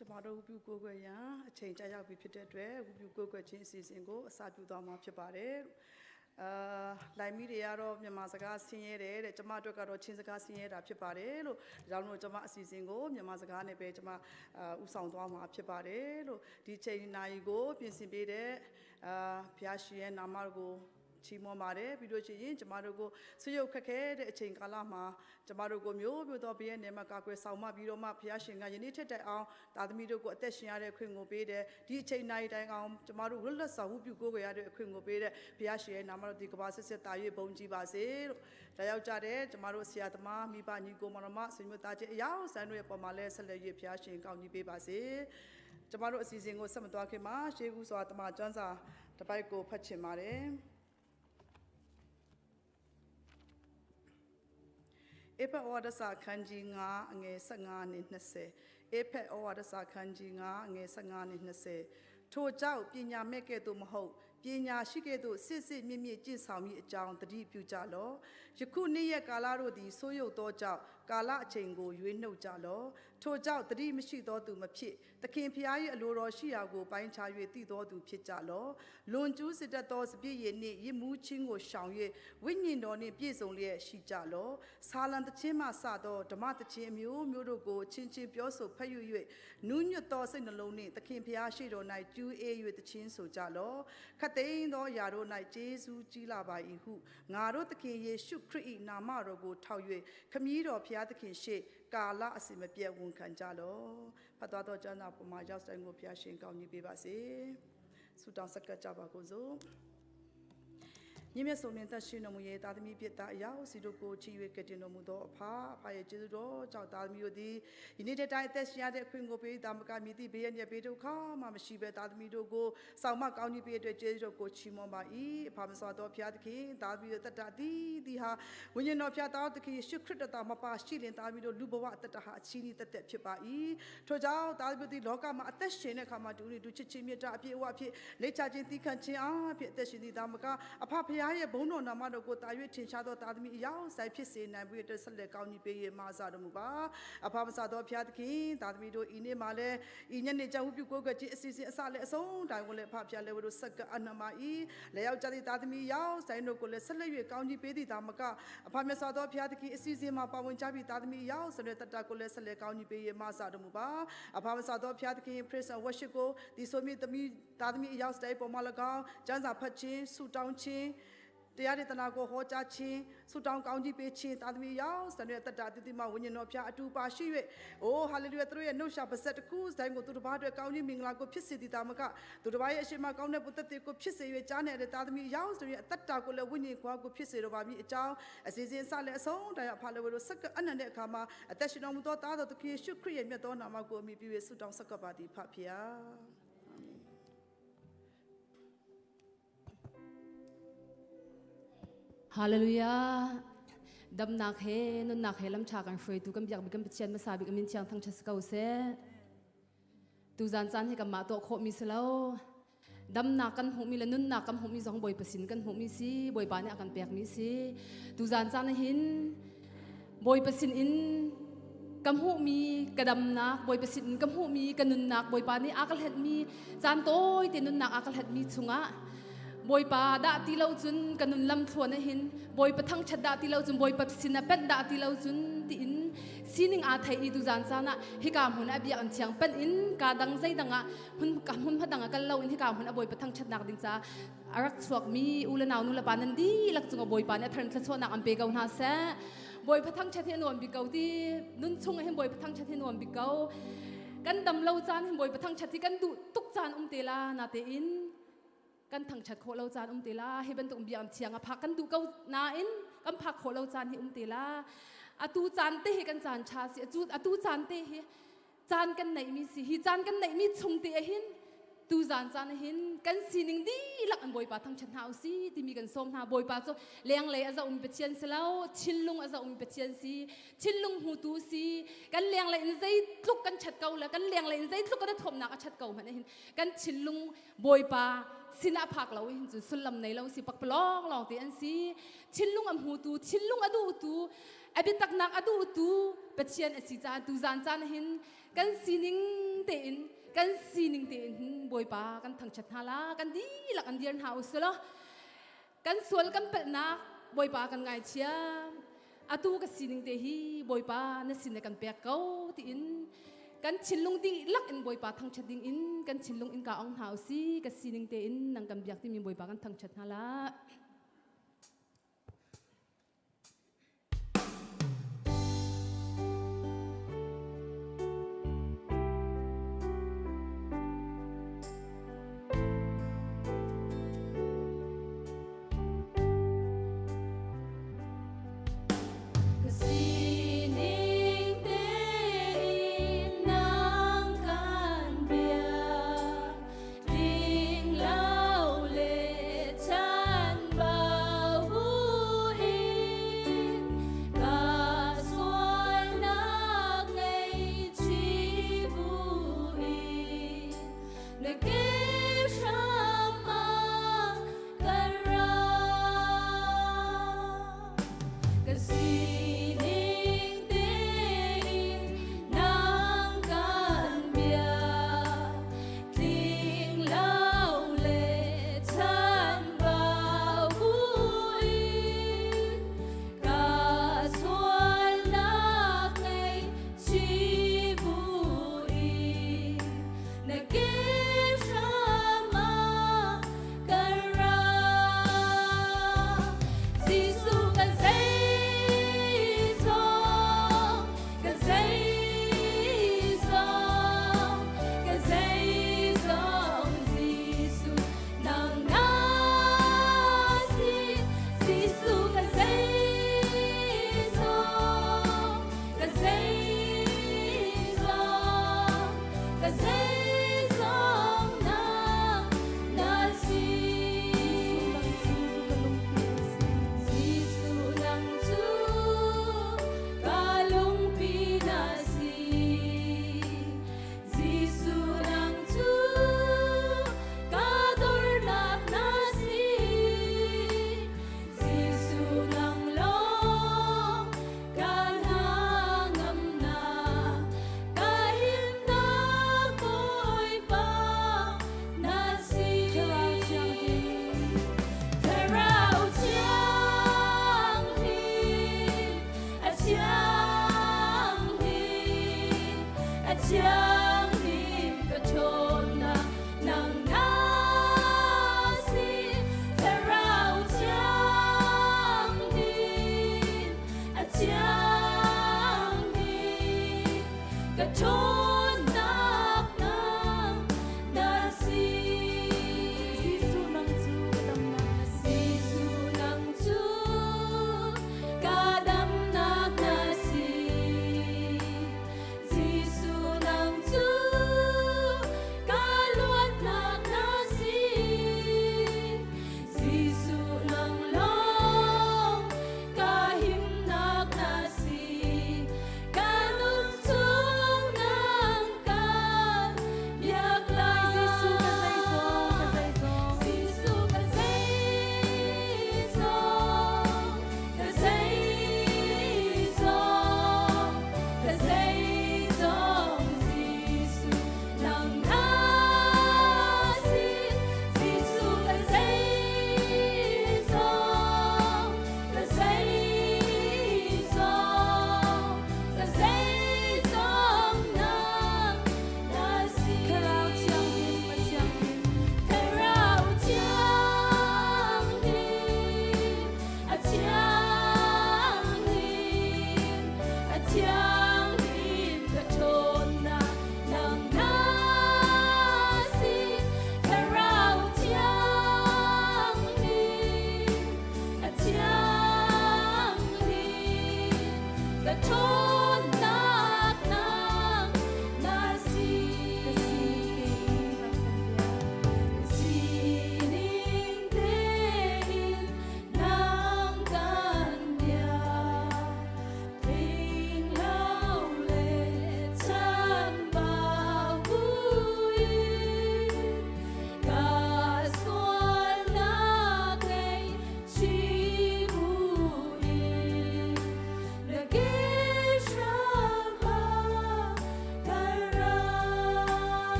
ကျမတို့ဝုပြုကိုယ်ွယ်ရန်အချိန်ကြာရောက်ပြီဖြစ်တဲ့အတွက်ဝုပြုကိုယ်ွယ်ချင်းအစီအစဉ်ကိုအစပြုသွားမှာဖြစ်ပါတယ်လိုင်းမီတွေကတော့မြန်မာစကားဆင်းရဲတယ်တဲ့ကျမတို့ကတော့ချင်းစကားဆင်းရဲတာဖြစ်ပါတယ်လို့ဒါကြောင့်မို့ကျမအစီအစဉ်ကိုမြန်မာစကားနဲ့ပဲကျမဥဆောင်သွားမှာဖြစ်ပါတယ်လို့ဒီချိန်နာရီကိုပြင်ဆင်ပေးတဲ့ဘုရားရှင်ရဲ့နာမကိုချီးမွမ်းပါတယ်ပြီးလို့ရှိရင်ကျမတို့ကိုဆွေးရုပ်ခက်ခဲတဲ့အချိန်ကာလမှာကျမတို့ကိုမျိုးမျိုးသောဘုရားနယ်မှာကာကွယ်ဆောင်မပြီးတော့မှဘုရားရှင်ကယနေ့ထက်တိုင်အောင်သာသမီတို့ကိုအသက်ရှင်ရတဲ့ခွင့်ကိုပေးတယ်ဒီအချိန်နိုင်တိုင်အောင်ကျမတို့လွတ်လပ်စွာဝုပြုကိုးကွယ်ရတဲ့အခွင့်ကိုပေးတဲ့ဘုရားရှင်ရဲ့နာမတော်ဒီကဘာဆက်ဆက်တာ၍ဘုန်းကြီးပါစေလို့ဒါရောက်ကြတဲ့ကျမတို့ဆရာသမားမိဘညီကိုမောင်နှမဆွေမျိုးသားချင်းအယောက်ဆိုင်တို့ရဲ့ပေါ်မှာလဲဆက်လက်၍ဘုရားရှင်ကောင်းကြီးပေးပါစေကျမတို့အစီအစဉ်ကိုဆက်မသွားခင်မှာရှေးဦးစွာတမန်ကျမ်းစာတစ်ပိုက်ကိုဖတ်ချင်ပါတယ်ဧဖက်ဩဝါဒစာခန်းကြီး9အငယ်15နဲ့20ဧဖက်ဩဝါဒစာခန်းကြီး9အငယ်15နဲ့20ထိုကြောင့်ပညာမဲ့ကဲ့သို့မဟုတ်ပညာရှိကဲ့သို့စစ်စစ်မြင့်မြင့်ကျင့်ဆောင်မိအကြောင်းတတိပြုကြလောယခုနေ့ရက်ကာလတို့သည်ဆိုးရုပ်သောကြောင့်ကာလအချိန်ကိုရွေးနှုတ်ကြလောထိုကြောင့်တတိမရှိသောသူမဖြစ်သခင်ဖျား၏အလိုတော်ရှိရာကိုပိုင်းခြား၍တည်သောသူဖြစ်ကြလောလွန်ကျူးစစ်တတ်သောစပြည့်ရည်နှင့်ရစ်မှုချင်းကိုရှောင်၍ဝိညာဉ်တော်နှင့်ပြည့်စုံလျက်ရှိကြလောဆာလံတခြင်းမှစသောဓမ္မတခြင်းမျိုးမျိုးတို့ကိုချင်းချင်းပြောဆိုဖတ်ယူ၍နူးညွတ်သောစိတ်နှလုံးနှင့်သခင်ဖျားရှိတော်၌ကျူးအေး၍တခြင်းဆိုကြလောခတ်သိမ်းသောယာတို့၌ကျေးဇူးကြီးလာပါ၏ဟုငါတို့သခင်ယေရှုခရစ်၏နာမတော်ကိုထောက်၍ခမည်းတော်ဖျားသခင်ရှေ့ကာလအစဉ်မပြတ်ဝန်ခံကြလောဖတ်သွားသောကျမ်းစာပေါ်မှာရောက်တိုင်းကိုဖျားရှင်ကောင်းကြီးပေးပါစေဆုတောင်းဆက်ကပ်ကြပါကုန်စို့မြင့်မြတ်ဆုံးနေတဲ့ရှင်တော်မူရဲ့သားသမီးဖြစ်သားအယောက်စီတို့ကိုချီး၍ကတင်တော်မူသောအဖရဲ့ကျေးဇူးတော်ကြောင့်သားသမီးတို့သည်ယနေ့တိုင်းအသက်ရှင်ရတဲ့အခွင့်ကိုပေးတာမကမြည်သည့်ဘေးရန်ဘေးဒုက္ခမှမရှိဘဲသားသမီးတို့ကိုဆောင်မကောင်းကြီးပေးတဲ့ကျေးဇူးတော်ကိုချီးမွမ်းပါ၏အဖမစွာသောဘုရားသခင်သားသမီးတို့တတ္တသည်ဟာဝိညာဉ်တော်ဘုရားသားသခင်ယေရှုခရစ်တော်မပါရှိရင်သားသမီးတို့လူဘဝအတ္တဟာအချီးနှီးတက်တက်ဖြစ်ပါ၏ထို့ကြောင့်သားသမီးတို့ဒီလောကမှာအသက်ရှင်တဲ့အခါမှာဒူချစ်ချင်းမြတ်တာအပြည့်အဝဖြစ်လက်ချခြင်းသီးခံခြင်းအားဖြင့်အသက်ရှင်သည့်သားမကအဖဖရားရဲ့ဘုန်းတော်နာမတော်ကိုတာ၍ထင်ရှားသောသားသမီးအယောက်ဆိုင်ဖြစ်စေနိုင်ပြီးတဲ့ဆက်လက်ကောင်းကြီးပေးရမှာစားတော်မူပါအဖမဆာသောဘုရားသခင်သားသမီးတို့ဤနေ့မှာလည်းဤညနေကြောင့်ဝပြုကိုယ်ကခြင်းအစီအစဉ်အစလည်းအဆုံးတိုင်ကိုလည်းအဖဖရားလည်းဝတို့ဆက်ကအနမဤလည်းယောက်ျားသည့်သားသမီးယောက်ဆိုင်တို့ကိုလည်းဆက်လက်၍ကောင်းကြီးပေးသည့်သားမကအဖမြတ်စွာသောဘုရားသခင်အစီအစဉ်မှာပါဝင်ကြပြီးသားသမီးယောက်ဆိုတဲ့တတကိုလည်းဆက်လက်ကောင်းကြီးပေးရမှာစားတော်မူပါအဖမဆာသောဘုရားသခင် praise and worship ကိုဒီဆိုမြသမီးသားသမီးအယောက်စတဲ့ပေါ်မှာ၎င်းကျမ်းစာဖတ်ခြင်းဆုတောင်းခြင်းတရားဒေသနာကိုဟောကြားခြင်းဆုတောင်းကောင်းကြီးပေးခြင်းသားသမီးရောက်စတဲ့တတ္တတိတိမဝိညာဉ်တော်ဖျားအတူပါရှိ၍အိုးဟာလေလုယာသူတို့ရဲ့နှုတ်ရှာပါဆက်တစ်ခုတိုင်းကိုသူတစ်ပါးအတွက်ကောင်းကြီးမင်္ဂလာကိုဖြစ်စေသည်တာမကသူတစ်ပါးရဲ့အရှိမကောင်းတဲ့ပုတ္တတိကိုဖြစ်စေ၍ကြားနေတဲ့သားသမီးရောက်ဆိုရင်အတ္တကိုလည်းဝိညာဉ်ခွာကိုဖြစ်စေတော်ပါမည်အကြောင်းအစီအစဉ်စလည်းအဆုံးတိုင်းအဖလေဝတို့စက္ကအနန္တတဲ့အခါမှာအသက်ရှင်တော်မူသောသားတော်သခင်ယေရှုခရစ်ရဲ့မြတ်သောနာမကိုအမိပြု၍ဆုတောင်းဆက်ကပ်ပါသည်ဖဖျားฮาเลลูยาดำนักเฮนุนนักเฮลำชากันฟรีตูกันอยากมีกันเชียนมาสาบิกันมินเชียงทั้งชัสเกาเซตูจานจานให้กับมาตัวโคมีสลาวดำนักกันหูมีและนุนนักกันหูมีสองบอยประสินกันหูมีสีบอยปานเนี่ยกันแปลกมีสีตูจานจานหินบอยประสินอินกัมหูมีกระดำนักบอยประสินกัมหูมีกันนุนนักบอยปานเนี่ยอากาศเห็ดมีจานโต้ยเตนุนนักอากาศเห็ดมีชุงะบอยปาดาตีเลาจุนกันนุนลำทวนหินบอยปะทั้งชัดดาตีเลาจุนบอยปะสินเป็ดดาตีเลาจุนตีอินซีนิงอาไทยอีดูจานซานะฮิกามหุนอเบียอันเชียงเป็ดอินกาดังใจดังอ่ะหุนกามหุนพัดดังกันเลาอินฮิกามหุนอบอยปะทั้งชัดนักดิจ้าอารักสวกมีอุลนาวนุลปานันดีลักจุงบอยปาเนี่ยทันทัศวนักอันเปกาวนาเซบอยปะทั้งชัดเทนวนบิกาวดีนุนชงให้บอยปะทั้งชัดเทนวนบิกาวกันดำเลาจานให้บอยปะทั้งชัดที่กันดุตุกจานเตลานาเตอินกันทั้งชัดโคเราจานเตลาให้เป็นตัวเบียมเชียงพักกันดูเกานาอินกันพักโคเราจานให้เตลาอตูจานเตะกันจานชาสิอตูจานเตะจานกันไหนมีสิจานกันไหนมีชงเตะหินตูจานหินกันสีนิงดีหลักอันบอยปาทั้งชัดหาสิที่มีกันส้มหาบอยปาโซเลี้ยงเลยอาจจะอุมเปเชียนสิแล้วชินลุงอาจจะอุมเปเชียนสิชินลุงหูตูสิกันเลี้ยงเลยอินใจลุกกันชัดเก่าแล้วกันเลี้ยงเลยอินใจลุกกันได้ถมหนักชัดเก่ามันหินกันชินลุงบอยปาสินาพักเราหินจุดสุดลำในเราสิปักปลอกลองตีอันสิชินลุงอัมหูตูชินลุงอดูตูอบิตักนักอดูตูเปเชียนอสิจานตูจานหินกันสีนิงเต te in kan sining te in boy pa kan thang chat hala kan di lak an dian house lo kan sual kan pe na boy pa kan ngai chia atu ka sining te hi boy pa na sin kan pe kau ti in kan chinlung di lak in boy pa thang chat ding in kan chinlung in ka ong house ka sining te in nang kan biak ti mi boy pa kan thang chat hala ba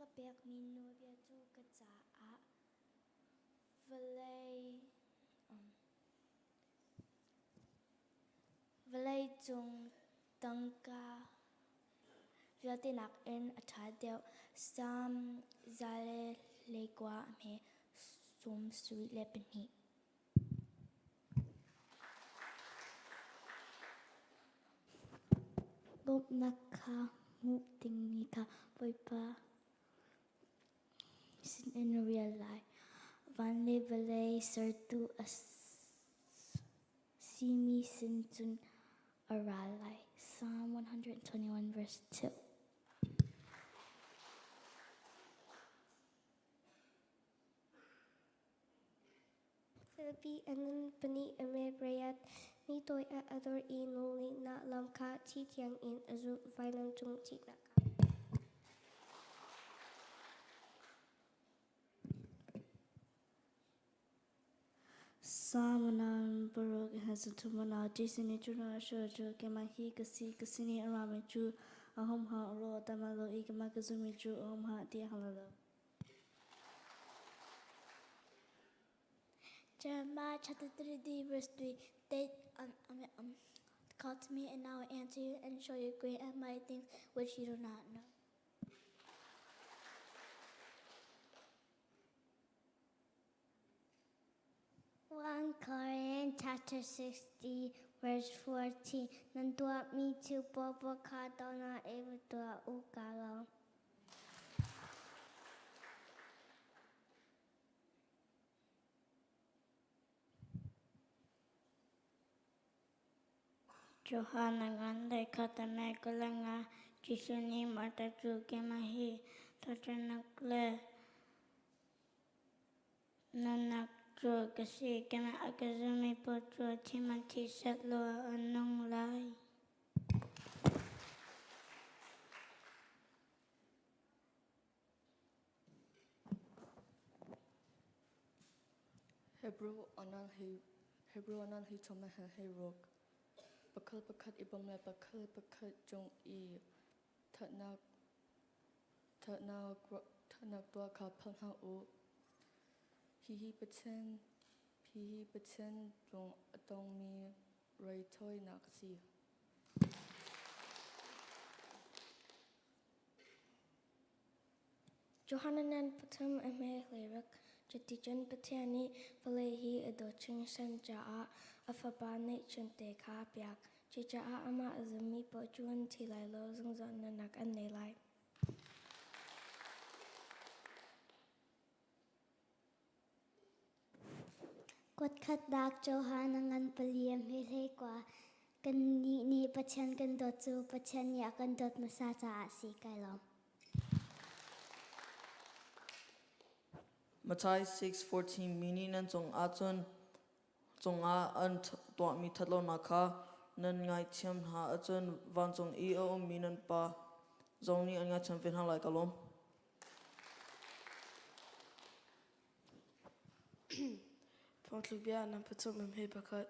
ka pek mi nu bia chu ka cha a velai velai chung tangka via tinak en atha deu sam zale legwa me sum sui le pani lop nakha mu ting ni ka poipa sin in real life van le velai sertu as simi sin chun aralai Psalm 121 verse 2 Philippi anan pani ame brayat ni toy a ador in noli na lam ka chi tiang in azu vailam chung chi na ka Samanan barok has a tumana disini chuna shoju kema hi kasini arame chu ahom ha ro tamalo ikama kazumi chu ahom ha ti halalo Jeremiah chapter 3 verse 3 call to me and I will answer you and show you great and mighty things which you do not know. 1 Corinthians chapter 60 verse 14 Nantua mi chu popo ka dona evutua ukalo Johanna ngande katame kulanga jisuni mata chu kemahi tatanakle nanak chu kasi kema akazumi potro Timothy satlo anong lai Hebrew anan hi choma he rok pakal pakhat ibam le pakal pakhat jong I thatnak tua kha phal ha u hi pachen jong atong mi rai thoi nak si Johannanan patum ame lirik jatijan patiani valehi adoching sanjaa afabane chunte ka piak chijaa ama azumi pochuan tilai lo zungzon nanak anelai Quat khat dak Johannanan paliam hele kwa kan ni pachen kan dot chu pachen ya kan dot masa cha asi kailom Matai 6:14 mini nan chong a an to mi thalo na kha nan ngai thiam ha achon van chong I o mi nan pa zong ni an nga cham fen ha lai kalom Pontlubia nan patum he bakat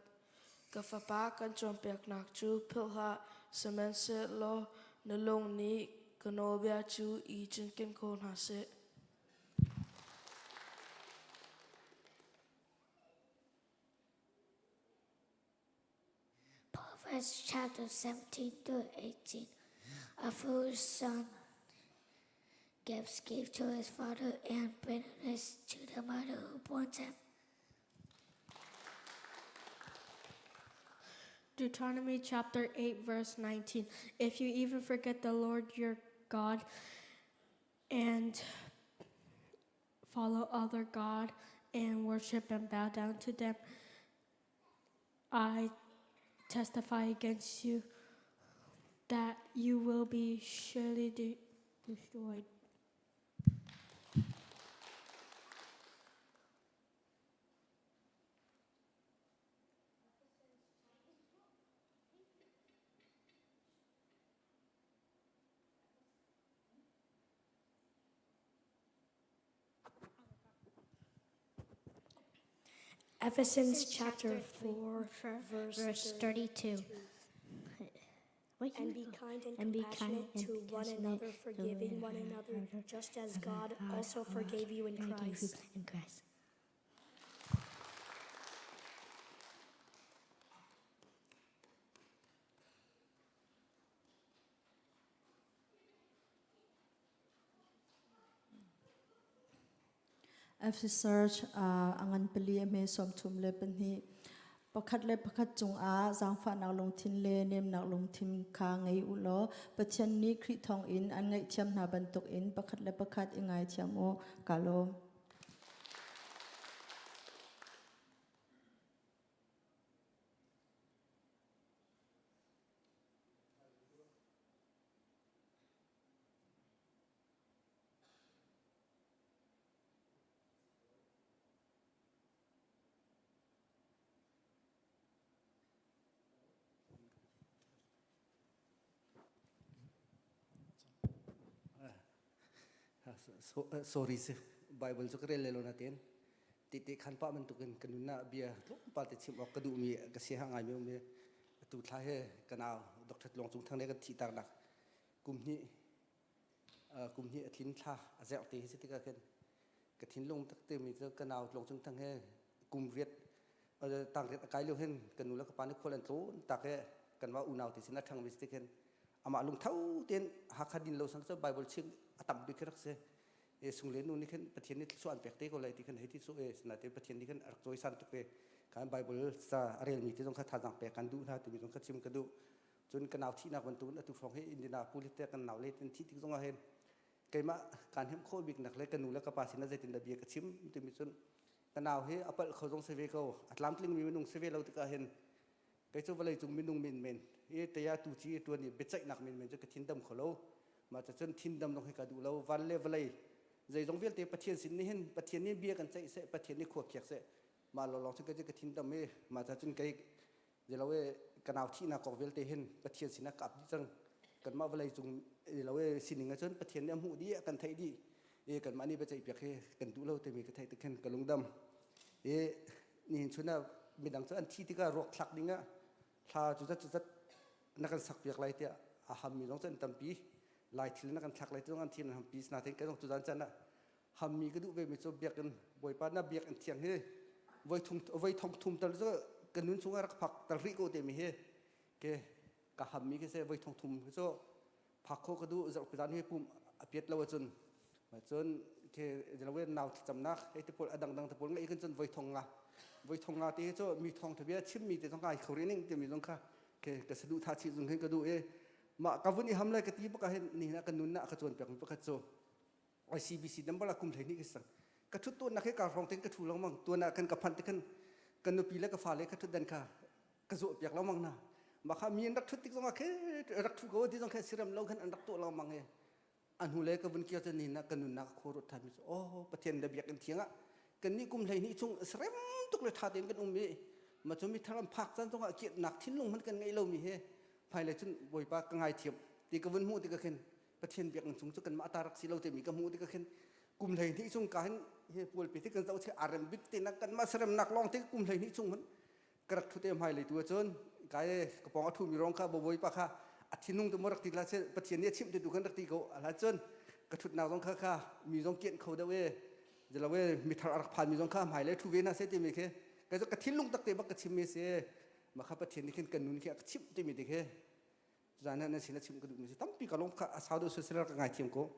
Gafapa kan chom pek nak chu pilha semense lo nalong ni kanobia chu I chinkin kon ha se Proverbs chapter 17 to 18 A foolish son gives gift to his father and bitterness to the mother who borns him. Deuteronomy chapter 8 verse 19 If you even forget the Lord your God and follow other God and worship and bow down to them, I testify against you that you will be surely destroyed. Ephesians chapter 4 verse 32 And be kind and And be kind compassionate and to one compassionate another, to forgiving one one another, another, just as as God also forgave you in forgave you Christ. in Christ. After search angan pali ame som thum le pan hi pakhat le pakhat chung a zangfa nak long thin le nem nak long thim kha ngai u lo pathian ni khri thong in an ngai thiam na ban tok in pakhat le pakhat ingai thiam o kalo sorry se Bible so kare lelo na ten ti khan pa man tukin kanuna bia pa te chim ok kadu mi ka se hanga mi me tu tha he kana doctor long chung thang ne ka thi tar nak kumni athin tha azek te se ti ka ken ka thin long tak te mi so kana long chung thang he kum viet tang ret kai lo hen kanu la ka pa ni kholan to ta ke kan wa unaw ti sina thang mi se ken ama lung thau ten hakadin lo sang so Bible ching atam bi krak se sung le nu ni khen pathian ni so an pek te ko lai ti khen he ti so na te pathian ni khen ar choi san tu pe kan Bible sa arel mi te jong kha tha jang pe kan du na ti mi jong kha chim ka du chun kan naw thi na ban tu na tu phong he indina pulit te kan naw le tin thi ti jong a hen ke ma kan hem kho bik nak le kan nu la ka pa sin na je tin da bi ka chim ti mi chun kan naw he apal kho jong se ve ko atlam tling mi nung se ve lo ti ka hen cái số vay chúng mình nung mình ये तैयार तू ची तो नहीं बेचैन नक mình जो cái thiên đâm khổ lâu mà cho chân thiên đâm nó hay cả đủ lâu van le vay dây giống viết tế bắt thiên xin nên bắt thiên nên bia cần chạy sẽ bắt thiên nên khuộc kiệt sẽ mà lo cho cái thiên đâm ấy mà cho chân cái dây lâu ấy cái nào chi nào có viết tế hen bắt thiên xin nó cặp đi chăng cần mà vay chúng dây lâu ấy xin những chân bắt thiên nên hụ đi cần thấy đi cần mà đi bắt chạy việc hay cần đủ lâu thì mình có thấy thực hiện cái lung đâm nhìn chỗ nào mình đang cho anh chi thì cái ruột sặc đi ngã thà chú rấtนักสักเปียกไรเดียอาหารมีต้องเส้นตั้มปีลายทีนักสักไรต้องอันที่นั่นปีสนาเทงก็ต้องจุดนั้นจันนะหามีก็ดูเวมิโซเบียกันบ่อยปานน่ะเบียกอันเทียงเฮ้ไว้ทองทุ่มตลอดกันนุ่นสูงรักผักตะริโกเตมีเฮ้เกกะหามีก็เสไว้ทองทุ่มก็ผักโคก็ดูจะพิจารณาให้ปุ่มเปียดเราจนเกจะเว้นนาวจำนักไอ้ที่พลดังที่พลง่ายขึ้นจนไว้ทองงาที่มีทองทะเบียนชิมมีแต่ทองไงเขาเรียนนี่จะมีทองค่ะcái sự thà chỉ dùng cái đủ mà các vấn đề ham lại cái tí bác cái này là cái nút nã cái chuẩn bị bác cái chỗ ICBC năm bao là cùng thấy ní cái sang cái chút tuần là cái cả phòng tiếng cái thủ lòng măng tuần là cái phần cái nụ pi là cái pha lại cái chút đàn cả cái rượu bạc lòng măng na mà khám miên đặc chút tiếng trong cái đặc chút cái tiếng trong cái siram lâu cái đặc tuần lòng măng ấy anh hùlệ cái vấn kia cho nên là cái nút nã khô rốt tham bắt tiền đặc biệt cái tiếng á cái ní cùng thấy ní chung srem tục là thà tiếng cái ông ấy mà chúng mình tham phạt dân trong kiện nặc thiên lùngมันกันไงเรามีเฮภายในจนบ่อยปากง่ายเทียมตีกวนหูตีกเข็นประเทศเบียงจุงจุกันมาตารักสิเราเตมีกหูตีกเข็นกลุ่มไหนที่จงการเฮปวลปีที่กันเจ้าเชอารมบิกตีนักกันมาเสริมนักลองที่กลุ่มไหนที่จงมันกระทุเตมภายในตัวจนกายกระป๋องอัฐมีร้องข้าบ่อยปากข้าอัฐินุ่งตัวมรักตีละเชประเทศนี้ชิมตีดูกันรักตีเขาอะไรจนกระทุนาวต้องข้ามีจงเกียนเขาเดเวจะเราเวมีทารักผ่านมีจงข้าหายเลยทุเวน่าเสตีมีแค่cái cái thiên lung tắc tế bắc cái chim mê xe mà khắp thiên đi khen cần núi kia chim tê mi đi khe ra nên xin là chim cái đúng gì tắm pi cả lông cả sao đâu sẽ là cái ngày chim cố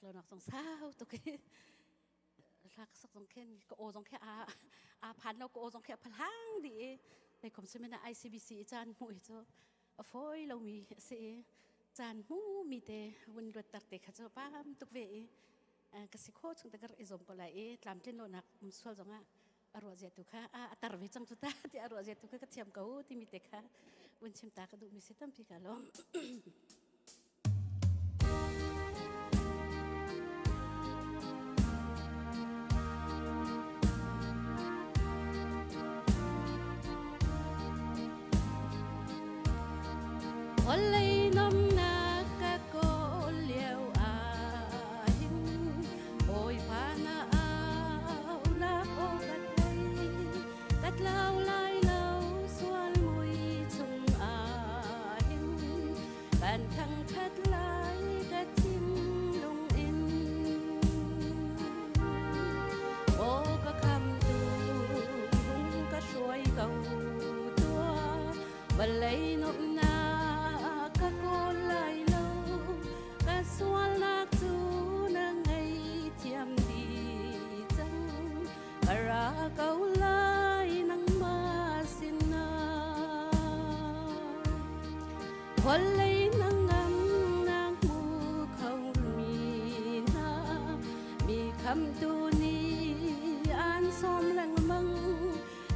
กเราหนักสองเศร้าตัวเองรักสักสองแค่ก็โอสองแค่อาพันเราก็โอสองแค่พลังดีในคอมเซมินา ICBC จานมวยเจ้าฟอยเรามีเสียจานมูมีแต่วันรถตักเตะข้าเจ้าป้ามตุกเวกสิโคชงตะกระอิสมก็ไหลตามเช่นโลนักมุสลิมจังอารมณ์เจ็ดตุค่ะตารวิจังจุดาที่อารมณ์เจ็ดตุค่ะก็เทียมเขาที่มีเตะค่ะวันชิมตากระดูมีเสียตั้มพิการล้ม Olay nom nakakoliw ahin Oy panaaw na o katay Katlaw laylaw sual mo'y tung ahin Kan kang katlay katim lung in O kakamtu hung kasyoy kau tua Balay nom na Sual nak tu nangai tiam di jang Ara kau lai nang masina Walay nangam nang mu kau mina Mi kam tu ni an som lang mang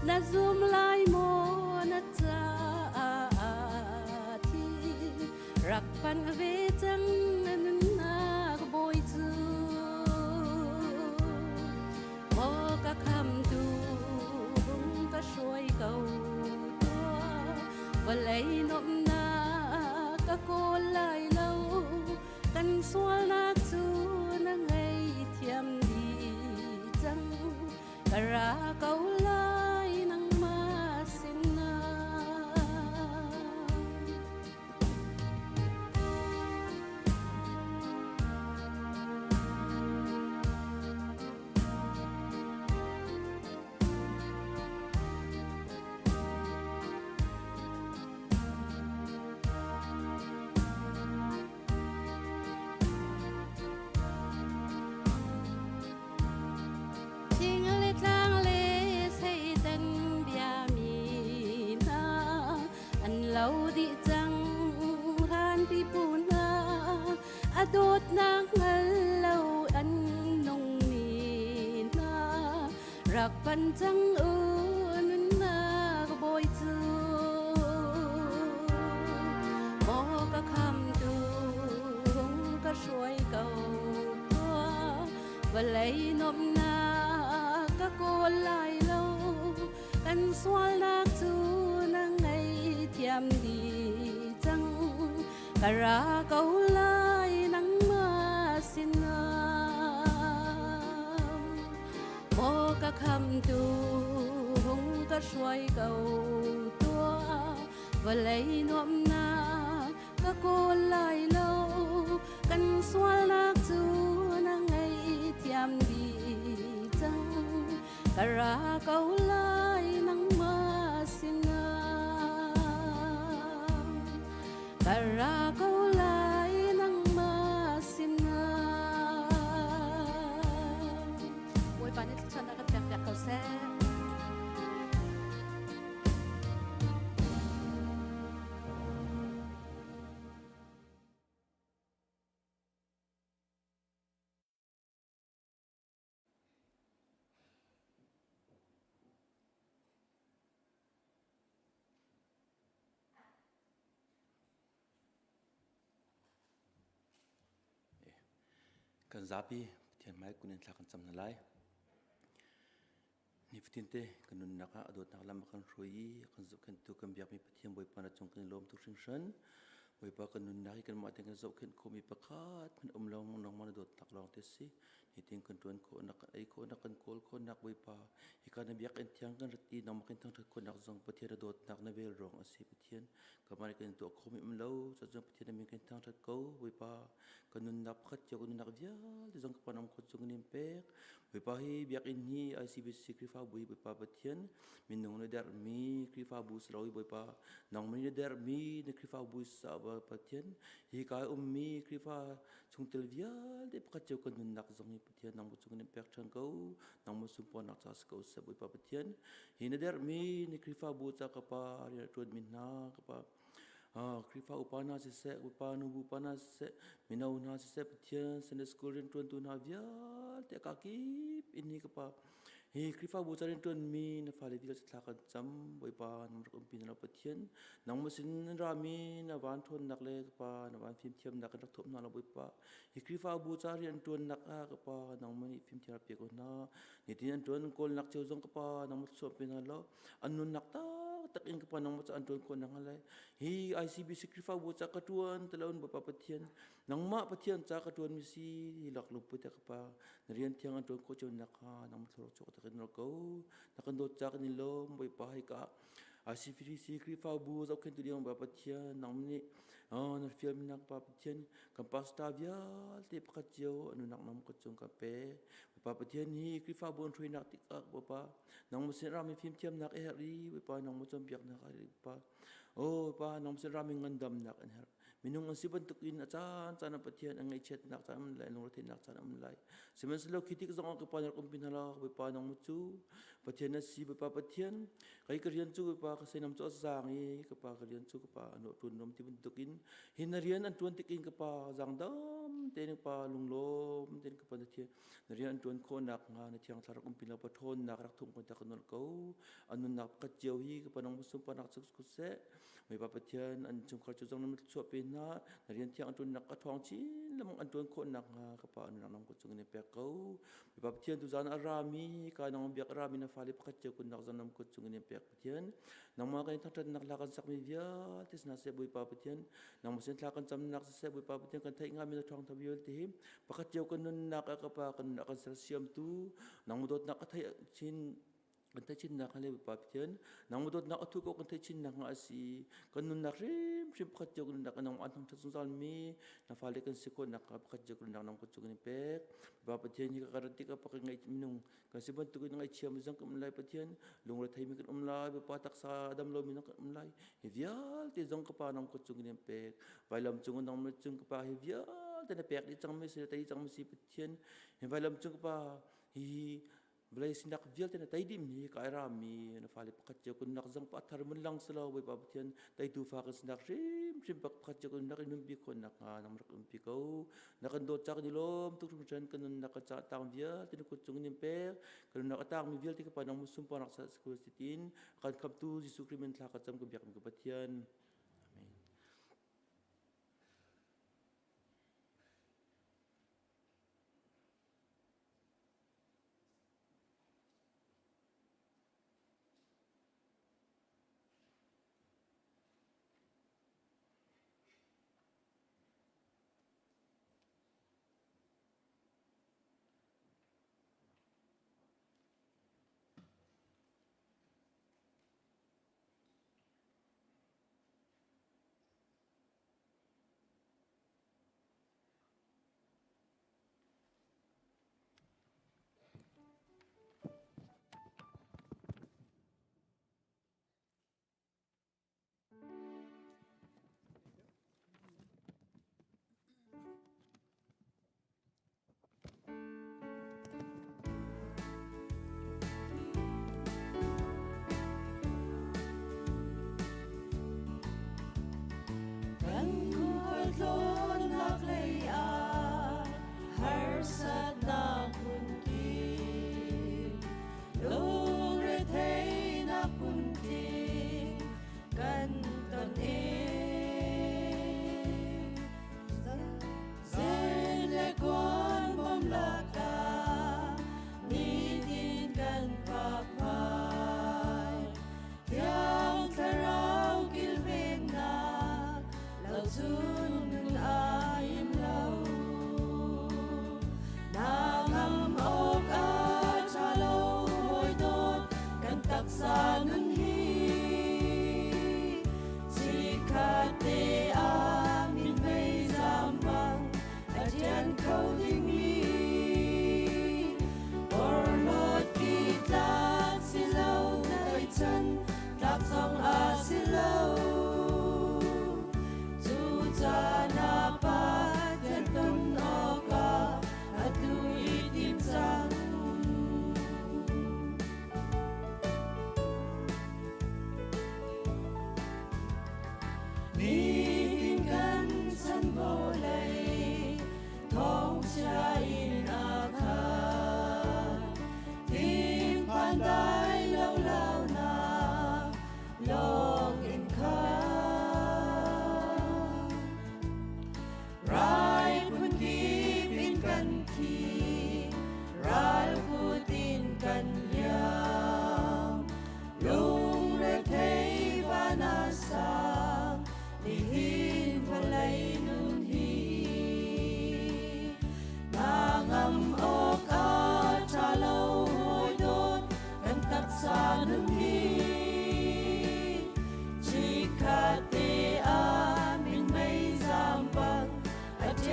Na zoom lai mo na ta ti Rak pan ve jang Shuai kau tua Walay nom na kako lai lâu Kan sual nak tu nangai thiam di jang Kara kau lai nang masina Adot nang ngalaw an nong ni na Rakpan jang unun na kaboy tu Mo ka kam tu hong ka shuai kau tua Walay nom na ka ko lai lâu Kan sual nak tu nangai thiam di jang Kara kau lai nang masina Mo ka kham tu hong ka shuai kau tua Walay nom na ka ko lai lâu Kan sual nak tu nangai thiam di jang Kara kau lai nang masina Kara kau lai nang masina Ôi bạn ấy chân đã gặp đẹp cầu xe Kan zapi tian mai kunin tlakan sam nalai ni fitinte kanun naka adot nakalam kan roi kan zop kan tu kan biak mi pathiam boi pana chong kan lom tu sing shan boi pa kanun naki kan ma teng kan zop kan ko mi pakat kan long nong man adot tak long te si ni ting kan tuan ko nak ai ko nak kan kol ko nak boi pa ikan biak en tiang kan reti nong makin tang ko nak zong pathian adot nak na vel rong asi pathian kamari kan tu ko mi lo sa zong pathian mi kan tang ko boi pa kanun nap khat jo kanun nak vial de zong panam ko chung nim pek boi pa hi biak in hi ICBC krifa boi pa pathian min nong na der mi krifa bu sloi boi pa nong mi der mi ne krifa bu sa ba pathian hi kai ummi krifa chung tel vial de pakat jau kan nak zong ni pathian nang mu chung ni pek thang kau nang mu sum pon nak sa kau se boi pa pathian hi na der mi ni krifa bu cha ka pa ri tuan min na ka pa krifa upana se upanu upana se minau na se pathian Sunday school rin tuan tu na vial te ka kip ini ka pa hi krifa bu cha rin tuan mi na fa le vial sa kan cham boi pa nam rum pin na pathian nang mu sin ra mi na van thon nak le ka pa na van phim thiam nak nak thop na la boi pa hi krifa bu cha rin tuan nak a ka pa nang mu ni phim thiam pe ko na ni tin tuan kol nak cheu jong ka pa nang mu so pin na lo anun nak ta tak in ka pa nang mu cha an tuan ko nang alai hi ICBC krifa bu cha ka tuan telaun boi pa pathian nang ma pathian cha ka tuan mi si lak lu pu ta ka pa rian thiang an tuan ko cheu nak ha nang mu thoro chok ta kan ro ko nakan do cha ni lom boi pa hai ka ICBC krifa bu zau kan tu diang ba pathian nang ni na film nak pa pathian kan pasta vial te pakat jau anu nak nam ko chung ka pe pa pathian hi krifa bu thrui nak tik ak ba pa nang mu sin ra mi film thiam nak e ri pa nang mu chom piak nak ri pa pa nang mu sin ra mi ngandam nak an her minung ang siban tukin achan chana pathian ang chet nak cham lai nong rotin nak chana lai semen selo kitik zong ka pa kum pinala ba pa nang mu chu pathian na si ba pathian kai krian chu pa ka senam chu zangi ka pa krian chu ka pa no tun nom ti bun tukin hinarian an tuan tikin ka pa zang dam ten pa lunglom ten ka pa na thia narian an tuan ko nak nga na thiang thar kum pinala pa thon nak rak thum ko ta kan ko anun nak ka jeu hi ka pa nang musum pa nak sak ku se mai pa pathian an chung khar chu zong nam chu pe na narian thiang an tuan nak ka thong chi lam an tuan ko nak nga ka pa an nam ko chung ni pe ko mai pa pathian tu zan arami ka nang biak arami na fali pa che kun nak zan nam ko chung ni pe pathian nang ma kai thang nak la kan sak mi via tis na se boi pa pathian nang mo sen thla kan cham nak se boi pa pathian kan thai nga mi na thong thabiol ti pakat che kun nak ka pa kan nak kan sel siam tu nang mo dot nak ka thai chin kan thai chin nak hale pa pathian nang mo dot nak athu ko kan thai chin nak nga si kan nun nak rim pakat che kun nak nang an thang thasung sal mi na fali kan se ko nak pakat che kun nak nang ko chung ni pek pa pathian ni ka karati ka pa ngai minung kan se ban tu ngai chiam jang kam lai pathian lung ra thai mi kan lai pa tak sa dam lo mi nak lai he vial ti jong ka pa nang ko chung ni pek vailam chung nang mi chung ka pa he vial te na pek di chang mi se tai chang mi si pathian he vailam chung ka pa hi Belai sinak vial tena tai dim ni ka era mi na fali pakat je kun nak zang pathar mun lang selo boi pa pathian tai tu fa ka sinak rim pakat je kun nak num bi kon nak nam rak um pi ko nak kan do chak ni lom tu tu chen kan nak cha tang vial tena ko chung nim pe kan nak tang mi vial ti ka pa nang musum pa nak sa school sitin kan kap tu Jesu krimen thla ka cham ko biak mi pathian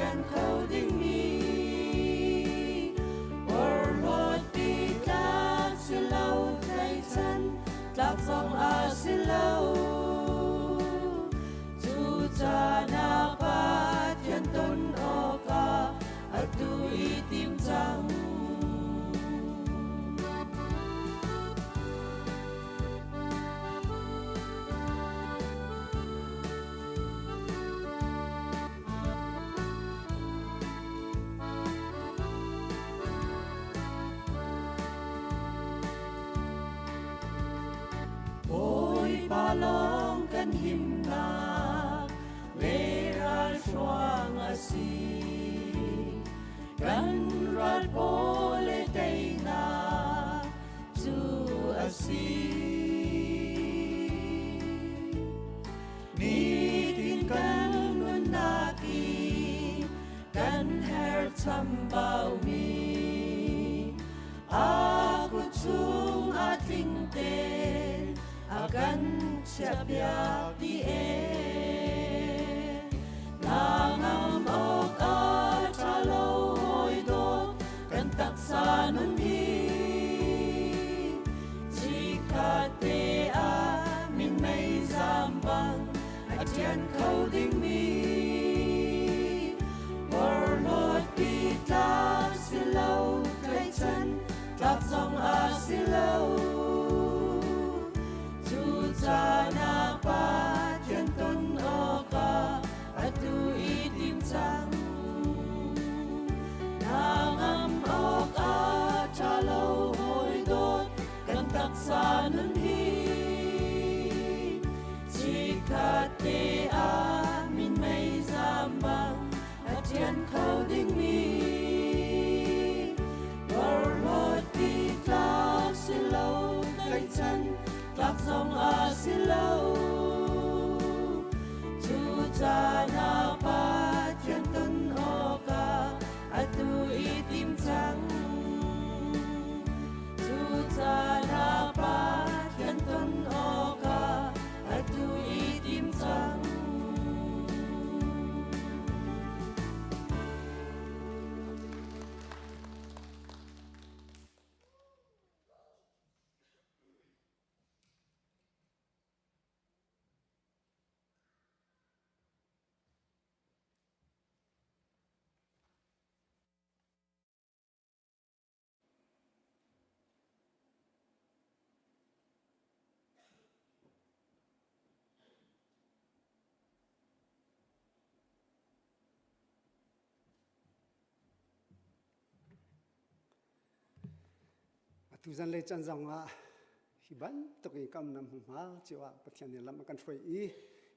thian khâu ding mi warlord ti ta silau thay chân lạc dòng a silau chu cha na pa thian tôn oka atu i tim chang long kan him na le ra soang asi kan rat po le dei na chu asi ni tin kan nun na ki kan her cham bao mi aku chung a ting te akan siap di nangam ok a chalo hoi do kan taksa nun hi chikate a min mai zambang atian khâu ding mi warlord pita silau kai chan tlap zong a silau cha na pa thian tôn oka atu i tim chang nangam oka chalo hoi dot kan taksa nun hi chikate a min mai zambang atian khâu ding mi warlord ti ta silau kai chan lạc dòng a silau chu cha na pa thian tôn oka atu i tim chang chu cha na pa thian tôn oka atu i tim chang tu zan le chan zang a hi ban to ki kam nam ma chiwa pathian lam kan throi i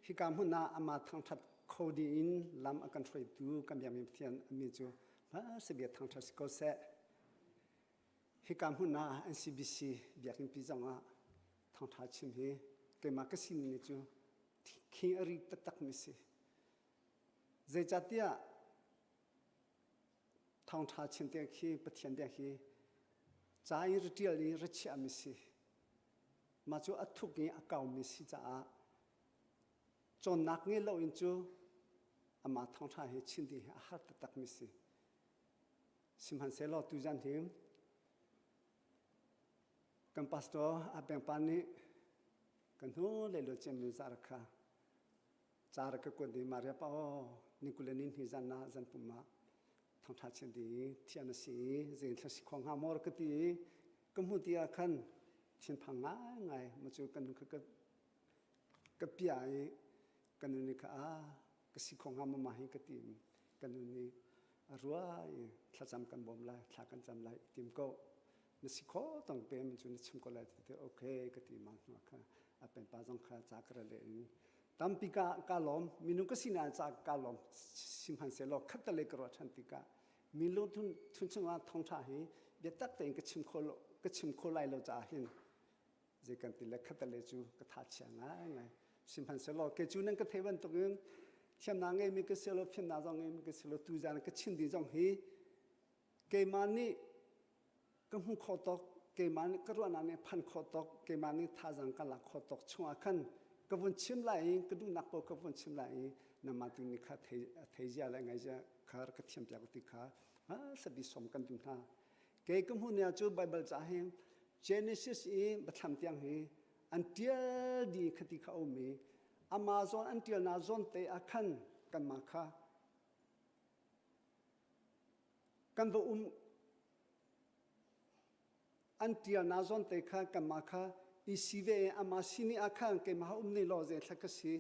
hi kam huna ama thang that khodi in lam kan throi tu kam yam pathian ami chu ma se be thang that ko se hi kam huna ncbc biakin pi zang a thang that chim hi ke ma ka sin ni chu khi ari tak mi si ze chatia thang that chim te khi pathian de khi chai ritial ni rachi amisi ma chu athuk ni akaw mi si cha chon nak nge lo in chu ama thong tha he chin di har tak mi si simhan se lo tu jan him kan pastor apeng pani kan ho le lo chem mi zarkha zarka ko di maria pa o nikulenin hi zanna zan puma thong tha chen di thian si zen thla si khong ha mor ka ti kamu tia khan chin phang ngai ma chu kan ka piai kan ni ka ka si khong ha ma hi ka ti kan ni arwa thla cham kan bom lai thla kan cham lai tim ko na si kho tong pe min chu ni chim ko lai te okay ka ti ma no kha apen pa jong kha cha kra le tampika kalom minu ka sina cha kalom simhan se lo khat le kro thantika milo thun chunga thong tha hi be tak te ka chim kho lai lo cha hin je kan ti le khat le chu ka tha cha ngai simhan se lo ke chu nang ka theban to ngin thiam na ngai mi ka se lo phim na jong ngai mi ka se lo tu jan ka chin di jong hi ke mani ka hu kho tok ke mani ka ro na ne phan kho tok ke mani tha jang ka la kho tok chunga khan ka bun chim lai ka du nak po ka bun chim lai นำมาตุนิค่ะเทเจียอะไรไงจะขารกเทียมจากติค่ะสบิสมกันตุนท่าเกี่ยกับหุ่นเนี่ยจูไบเบิลจะให้ Genesis บัตรทำเตียงให้อันเดียดีคติข้าวมี Amazon อันเดียนาซอนเตอคันกันมาค่ะกันว่าอันเดียนาซอนเตค่ะกันมาค่ะอีซีเวอามาซินีอาคันเกมานี่รอเจนทักษี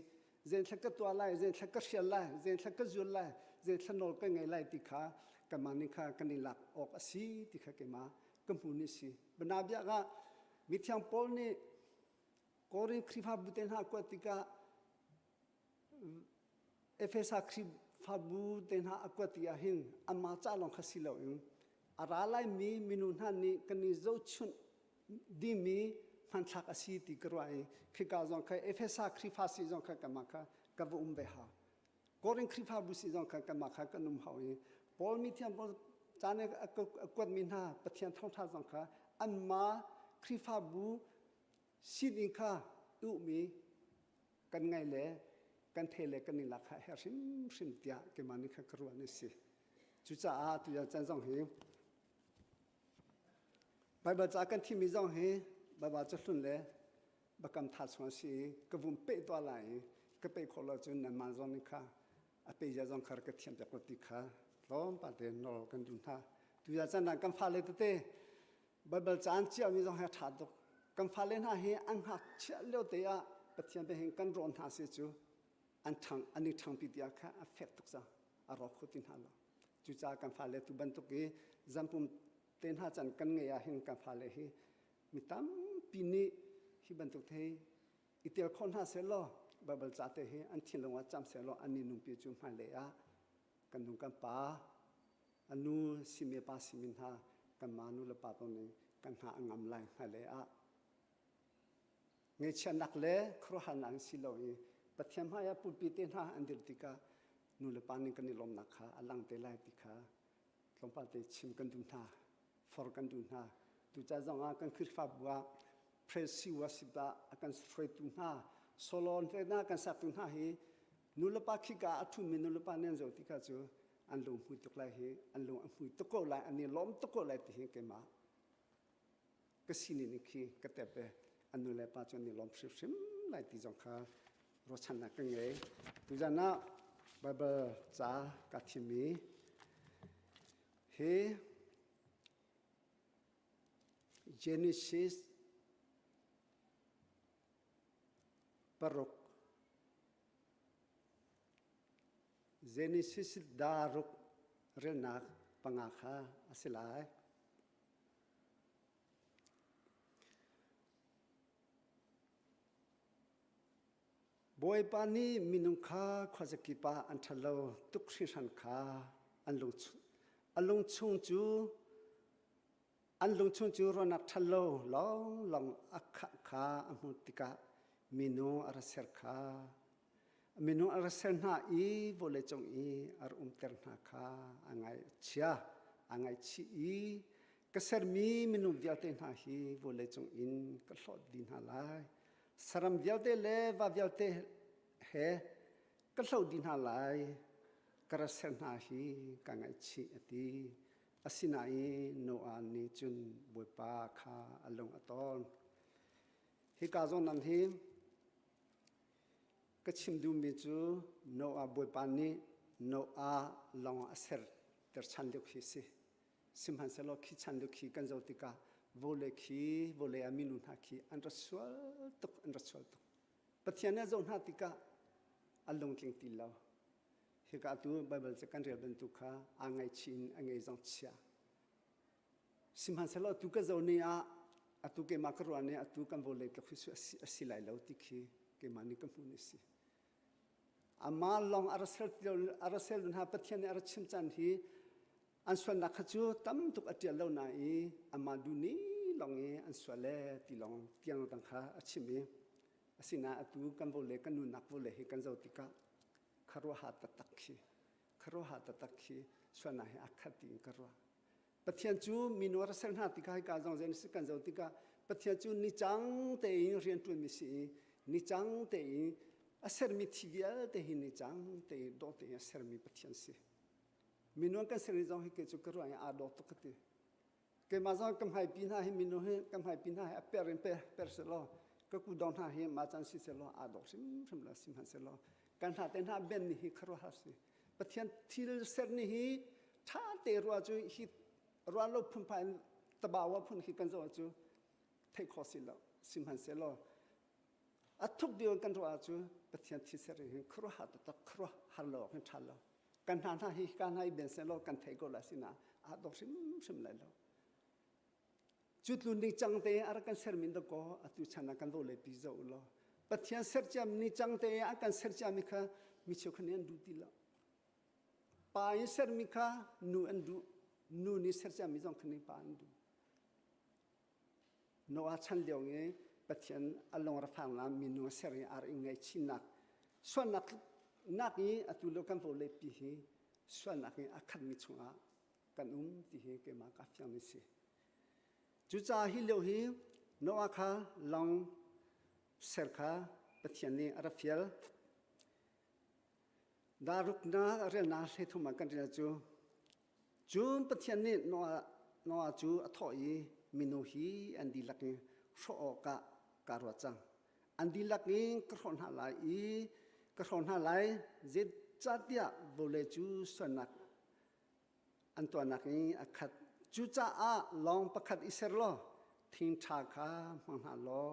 เจนทักตัวไล่เจนทักเชียไล่เจนทักจุลไล่เจนทักนอลก็ไงไล่ติค่ะกันมานี่ค่ะกันนี่หลักออกสีติค่ะเกมากันพูนี่สิบนาบีก็มิทยังพอลนี่กอรินคริฟาบุเตนหากวติกาเอฟเอสาคริฟาบุเตนหากวติอาหินอามาจ้าลองขสิเลวอิงอาราไลมีมินุนฮันนี่กันนี่โจชุนดีมีมันทักสีติกรวยคือกาจงค่ะเอฟเอสาคริฟาสิจงค่ะกันมาค่ะกับอุ้มเบหากอรินคริฟาบุสิจงค่ะกันมาค่ะกันนุ่มหาวอิงพอลมิทยังพอลจานเอกวดมินหาปะเทียนท่องท่าจงค่ะอันมาคริฟาบุสิดิค่ะอุมีกันไงเล่กันเทเลกันนี่ลักค่ะเฮริมเตียเกมานี่ค่ะกรัวนี่สิจุจ้าตุยจันจงเฮไปบัจกันที่มีจงเฮบาจะลุ่นเล่บักำทัดสวนสิกบุมเปิดตัวไหลก็ไปขอเราจุนนันมาจงนี่ค่ะอเปยจงคาร์กเทียมจากปฏิค่ะล้อมปะเดนนอกันดุนท่าตุยจันนันกันฟ้าเลยเต้บาจานเจียวมีจงให้ทัดดกันฟ้าเลยนะเฮอันหักเชี่ยวเลี้ยวเตียปฏิญาณเป็นกันร้อนหาเสียจูอันนี้ทางพิธีอาค่ะเฟกตุกซะอารมณ์ขุดินฮัลโหลจุจ้ากันฟ้าเลยตุบันตุกีจำปุ่มเต้นหาจันกันเงียเห็นกันฟ้าเลยฮีมิตามปีนี้ฮีบันตุกเทอิเตียคนหาเสลอบาเบลจ่าเตฮีอันที่ลงว่าจำเสลอันนี้นุ่มปีจุมาเลยอะกันนุ่งกันป้าอันนู้สิเมป้าสิมินหากันมานุละป้าตรงนี้กันหาอังำไลมาเลยอะเงี้ยฉันนักเล่ครัวหันอังสิโลยปะเทียมหายาปุปิเตนหาอันเดียติกานูเลปานิกันนี่ลมนักขาอลังเตลัยติกาลมปาเตชิมกันดุนหาฟอร์กันดุนหาตุจ้าจงอากันคือฟ้าบัวเพรสิวสิบะอากันสเตรตุนหาโซโลนเตน่ากันสักตุนหาฮีนูเลปาคิกาอัตุมินูเลปาเนนโจติกาจูอันลงหุยตุกไลฮีอันลงหุยตุกโกไลอันนี้ล้มตุกโกไลติฮีเกมาก็สินินิคีก็เตเปอันนู้นแหละป้าจนนี่ล้อมชิมไล่ตีจงค่ะรถชันนักกันไงดูจานะไบเบิลจ้ากัดทิมีเฮ Genesis ปรก Genesis ดารุกเรื่องนักปังอาคาอสิลายบอยปานีมินุคาขวาสกิปาอันทะเลตุกชิชันคาอันลงชงจูรนักทะเลลองอักขะอมุติกามินุอาราเซรคามินุอาราเซรนาอีโวเลจงอีอารุมเตอร์นาคาอังไงเชียอังไงชีอีกษรมีมินุวิอาเตนาฮีโวเลจงอินกลอดดินฮาไลสรมเดียวเตเลวาเดียวเตเฮก็เล่าดินหาไลกระเสนาฮีกังไอชีอตีอาศินัยโนอานิจุนบุปาคาอลงอตอนฮิกาจงนันฮีก็ชิมดูมิจูโนอาบุปานีโนอาลองอาเซร์เตอร์ชันลุคีสิสิมหันเซโลคีชันลุคีกันเจ้าติกาโวเลอามินุนาคีอันรัสวลตุกปะเทียนเนี่ยจงนาติกาอัลลงทิงติลาวเฮกาตูไบเบิลจะกันเรียนตุกาอังไงชินอังไงจงเชียสิมหันเซโลตุกะเจ้าเนี่ยอตุเกมาครัวเนี่ยอตุกันโวเลตคุสสิไลลาวติคีเกมานิกัมพุนิสิอามาลองอาราเซลนะปะเทียนเนี่ยอาราชิมจันฮีอันส่วนนักขจูตั้มตุกอเดียลแล้วนะอีอามาดูนี้ลองอันส่วนเล่ที่ลองเตียงตังขาอชิมีสินะอตูกันโวเลกันนุนักโวเลให้กันเจ้าติกาคารวะหัตตักขีส่วนไหนอักขัดติงคารวะปะเทียนจูมินวรเซนหัติกาให้การจงเจนสิกันเจ้าติกาปะเทียนจูนิจังเตอิเรียนตุมิสีนิจังเตอิ a ser mi tivia te hini jang te do te a ser mi patience minung kan ser jong ke chu kro a do to kate ke ma jong kam hai pin ha hi minu he kam hai pin ha per per se lo ka ku dong ha hi ma chan si se lo a do sim la sim han se lo kan ha ten ha ben ni hi khro ha si pathian thil ser ni hi tha te ro chu hi ro lo phun phan ta ba wa phun hi kan zo chu thei kho si lo sim han se lo a thuk dio kan ro chu pathian thi ser hi khro ha ta khro ha lo kan tha lo kan ha hi kan hai ben se lo kan thei ko la sina a do sim la lo chút luôn đi trăng tê ở căn ser mình đó có à tu chana căn đồ lệ ví dụ lo bắt thiên ser chăm đi trăng tê ở căn ser chăm mình khá mình chịu khăn anh đủ đi lo pa in ser mình khá nu anh đủ nu ni ser chăm mình dòng khăn pa anh đủ nó à chăn liều nghe bắt thiên along ra phang làm mình nu ser ở ngay chín nát xuân nát ní à tu lo căn đồ lệ ví hi xuân nát ní à khăn mình chung à căn thì hi cái mà cà phê mình xí chú cha hi liu hi no kha long ser kha pathian ni ara fiel daruk na re na se thuma kan ria chu pathian ni no chu athoi minu hi andi lakni sho ka karwa chang andi lakni kron ha lai je cha tia bole chu sanak antonak ni akhat chú cha a long pakhat iser lo thing tha kha mang ha lo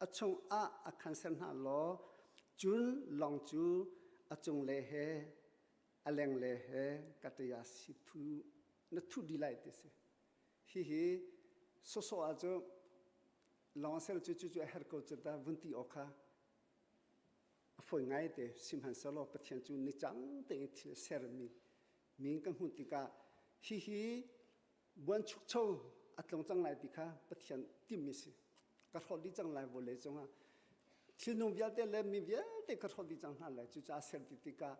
achung a akhan sen ha lo chun long chu achung le he aleng le he katya si thu na thu dilai te se hi so a jo long ser chu her ko chata vunti okha foi ngai te simhan salo pathian chu ni chang te ser mi kan hun tika hi buan chuk chou atlong chang lai dikha pathian timmi si ka kholi chang lai bole chonga thilnu viate le mi viate ka kholi chang na lai chu cha ser tika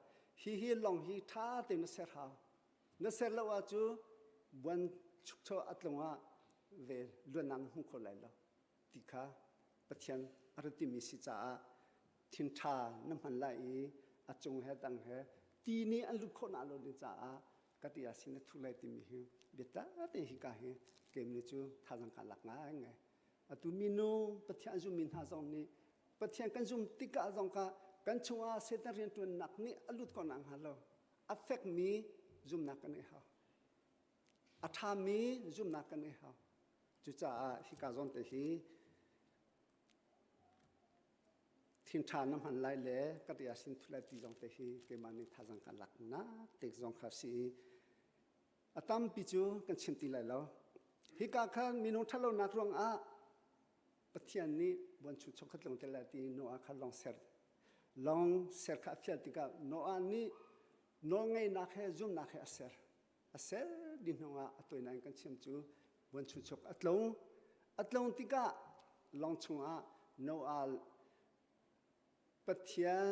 hi long hi tha te na ser ha na ser lawa chu buan chuk chou atlonga ve luanang hu ko lai lo dikha pathian arati mi si cha thin tha nam han lai achung he tang he ti ni an lu kho na lo ni cha katia sin thu lai ti mi hi beta te hi ka hi kem ni chu tha jang ka lak nga nge atu minu pathya ju min ha jong ni pathya kan jum tika jong ka kan chunga setan rin tu nak ni alut ko nang ha lo affect me zum nak ne ha atha me zum nak ne ha chu cha hi ka jong te hi thin tha nam han lai le katia sin thu lai ti jong te hi ke mani tha jang ka lak na te jong kha si atam pichu kan chinti lai lo hi ka khan minu thalo nak rong a pathian ni bon chu chokhat long te la ti no a kha long ser kha fial ti ka no a ni no ngai na khe zum na khe aser din no a atoi nai kan chim chu bon chu chok atlong ti ka long chung a no a pathian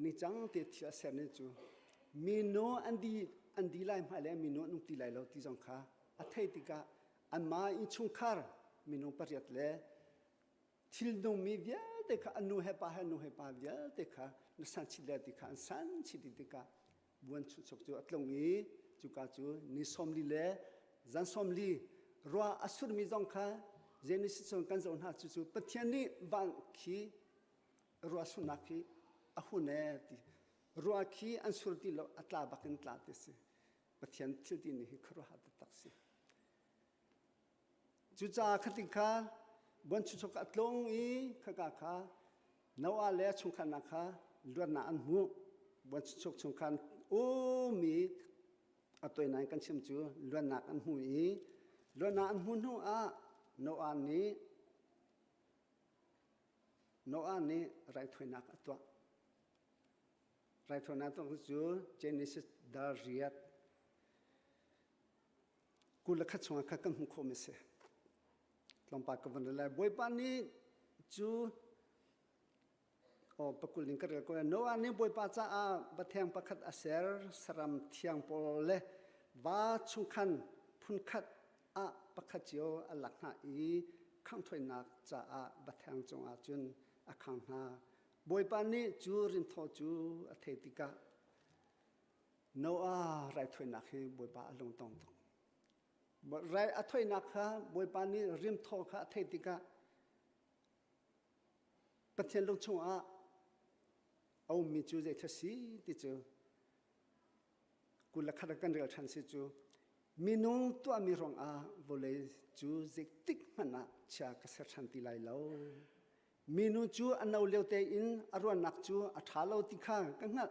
ni chang te thia ser ne chu minu andi lai ma le minu nung ti lai lo ti jong kha a thei ti ka ama in chung khar minu pariat le thil no mi via te kha anu he pa via te kha na san chi le ti kha san chi ti ka buan chu chok chu atlong ni chu ka chu ni som li le zan som li roa asur mi jong kha genesis chong kan zon ha chu pathian ni ban khi roa sunaki ahune ti roa khi ansur ti lo atla bakin tla te se pathian thil ti ni hi khro ha ta taksi chu cha khatika bon chu chok atlong i kha nawa le chung khan na kha luan na an mu bon chu chok chung khan o mi atoi nai kan chim chu luan na an hu i luan na an hu no a no ani rai thoina ka to rai thoina to chu genesis da riat kul kha chunga kha kan hu kho me se lompa ka van la boy pa ni chu o pakul ning ka ko no ani boy pa cha a batheng pakhat aser saram thiang pole wa chungkhan phun khat a pakhat chio alak na i khang thoina cha a batheng chunga chun อาคังนาบอยปานีจูรินทอจูอเทติกาโนอาไรถอยนักให้บอยปาอลงตองไรอถอยนักค่ะบอยปานีริมทอค่ะอเทติกาปะเทียนลงชงอาเอามีจูเจทสีติจูกุลขัดกันเรียลทันสิจูมีนุ่งตัวมีรองอาโวเลจูเจติกมันนะชากษัตริย์ทันติไลเลวมีนุ่งจูอันเอาเลี้ยวเตอินอรวนนักจูอัฐาเลวติข้างกันนัด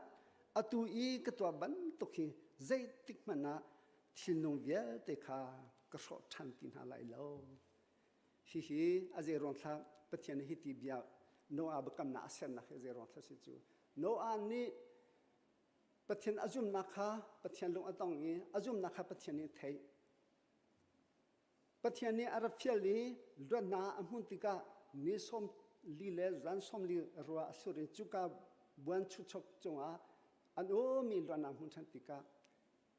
อตุอีกตัวบันตุกีเจติกมันนะที่นุ่งเวียเตคากระสอบทันตินาไลเลวฮิอาเจรอนทักปะเทียนฮิติเบียโนอาบกำนาเซนนักเจรอนทักสิจูโนอานี่ปะเทียนอาจุมนักฮะปะเทียนลงอตองนี้อาจุมนักฮะปะเทียนนี้ไทยปะเทียนนี้อาราฟิลีดวนนาอัมหุนติกานิสมลีเลจันสมลีรัวสุรินจุกาบวนชุชกจงอาอันโอมีดวนนาอัมหุนติกา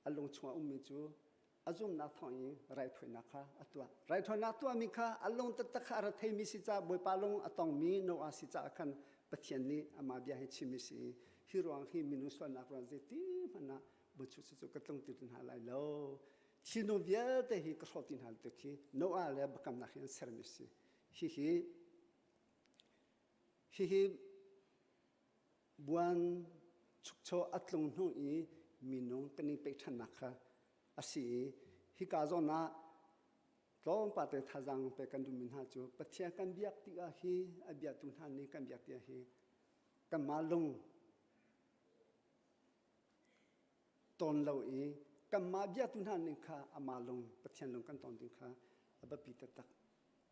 อันลงชัวมิจูอาจุมนักทองนี้ไรถอยนักฮะอัตัวไรถอยนักตัวมิค่ะอันลงตะตะคาราไทยมิสิจ้าบวยปาลงอตองมีโนอาสิจ้าคันปะเทียนนี้อามาเบียให้ชิมิสิฮิรวงฮิมินุสวนักรันเจติมันนะบุชุสุกตงตินหาไลโลที่โนเบียเตฮิกรอตินหาตะคีโนอาเลบกำนักยันเซอร์มิสิฮิบวนชุกโชอัตลงนูอีมินุกันนี้ไปทันนักค่ะอาศัยฮิกาโซนาร้องปาเตทาจังไปกันดูมินหาจูปะเทียกันเบียกติกาฮีอเบียตุนหานี้กันเบียกติกาฮีกันมาลงตอนเราเองกันมาเบียตุนหานี้ค่ะอามาลงปะเทียนลงกันตอนนี้ค่ะอบปีตตัก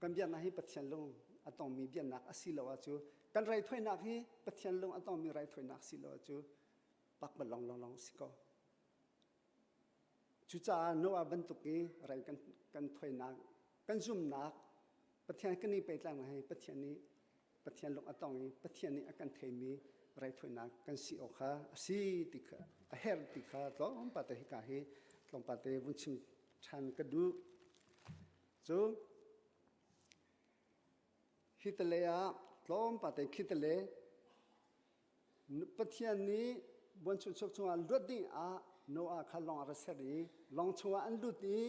กันเบียนาฮีปะเทียนลงอะต้องมีเบียนักอสิลาวจูกันไรถอยนักฮีปะเทียนลงอะต้องมีไรถอยนักสิลาวจูปักบลองสิก็จุจ้าโนอาบันตุกีไรกันถอยนักกันซุ่มนักปะเทียนกันนี้ไปตั้งให้ปะเทียนนี้ปะเทียนลงอะต้องนี้ปะเทียนนี้อากันเทมีไรถอยนักกันสิโอค่ะสิติค่ะเฮลติค่ะต้องปะเตหิกาฮีต้องปะเตวุนชิมชันกระดูจูฮิตเลยอะต้องปะเตคิตเลยปะเทียนนี้บนชุดชกชงอันรุดดิ้งอาโนอาขัดลองอาร์เซรีลองชงอันรุดนี้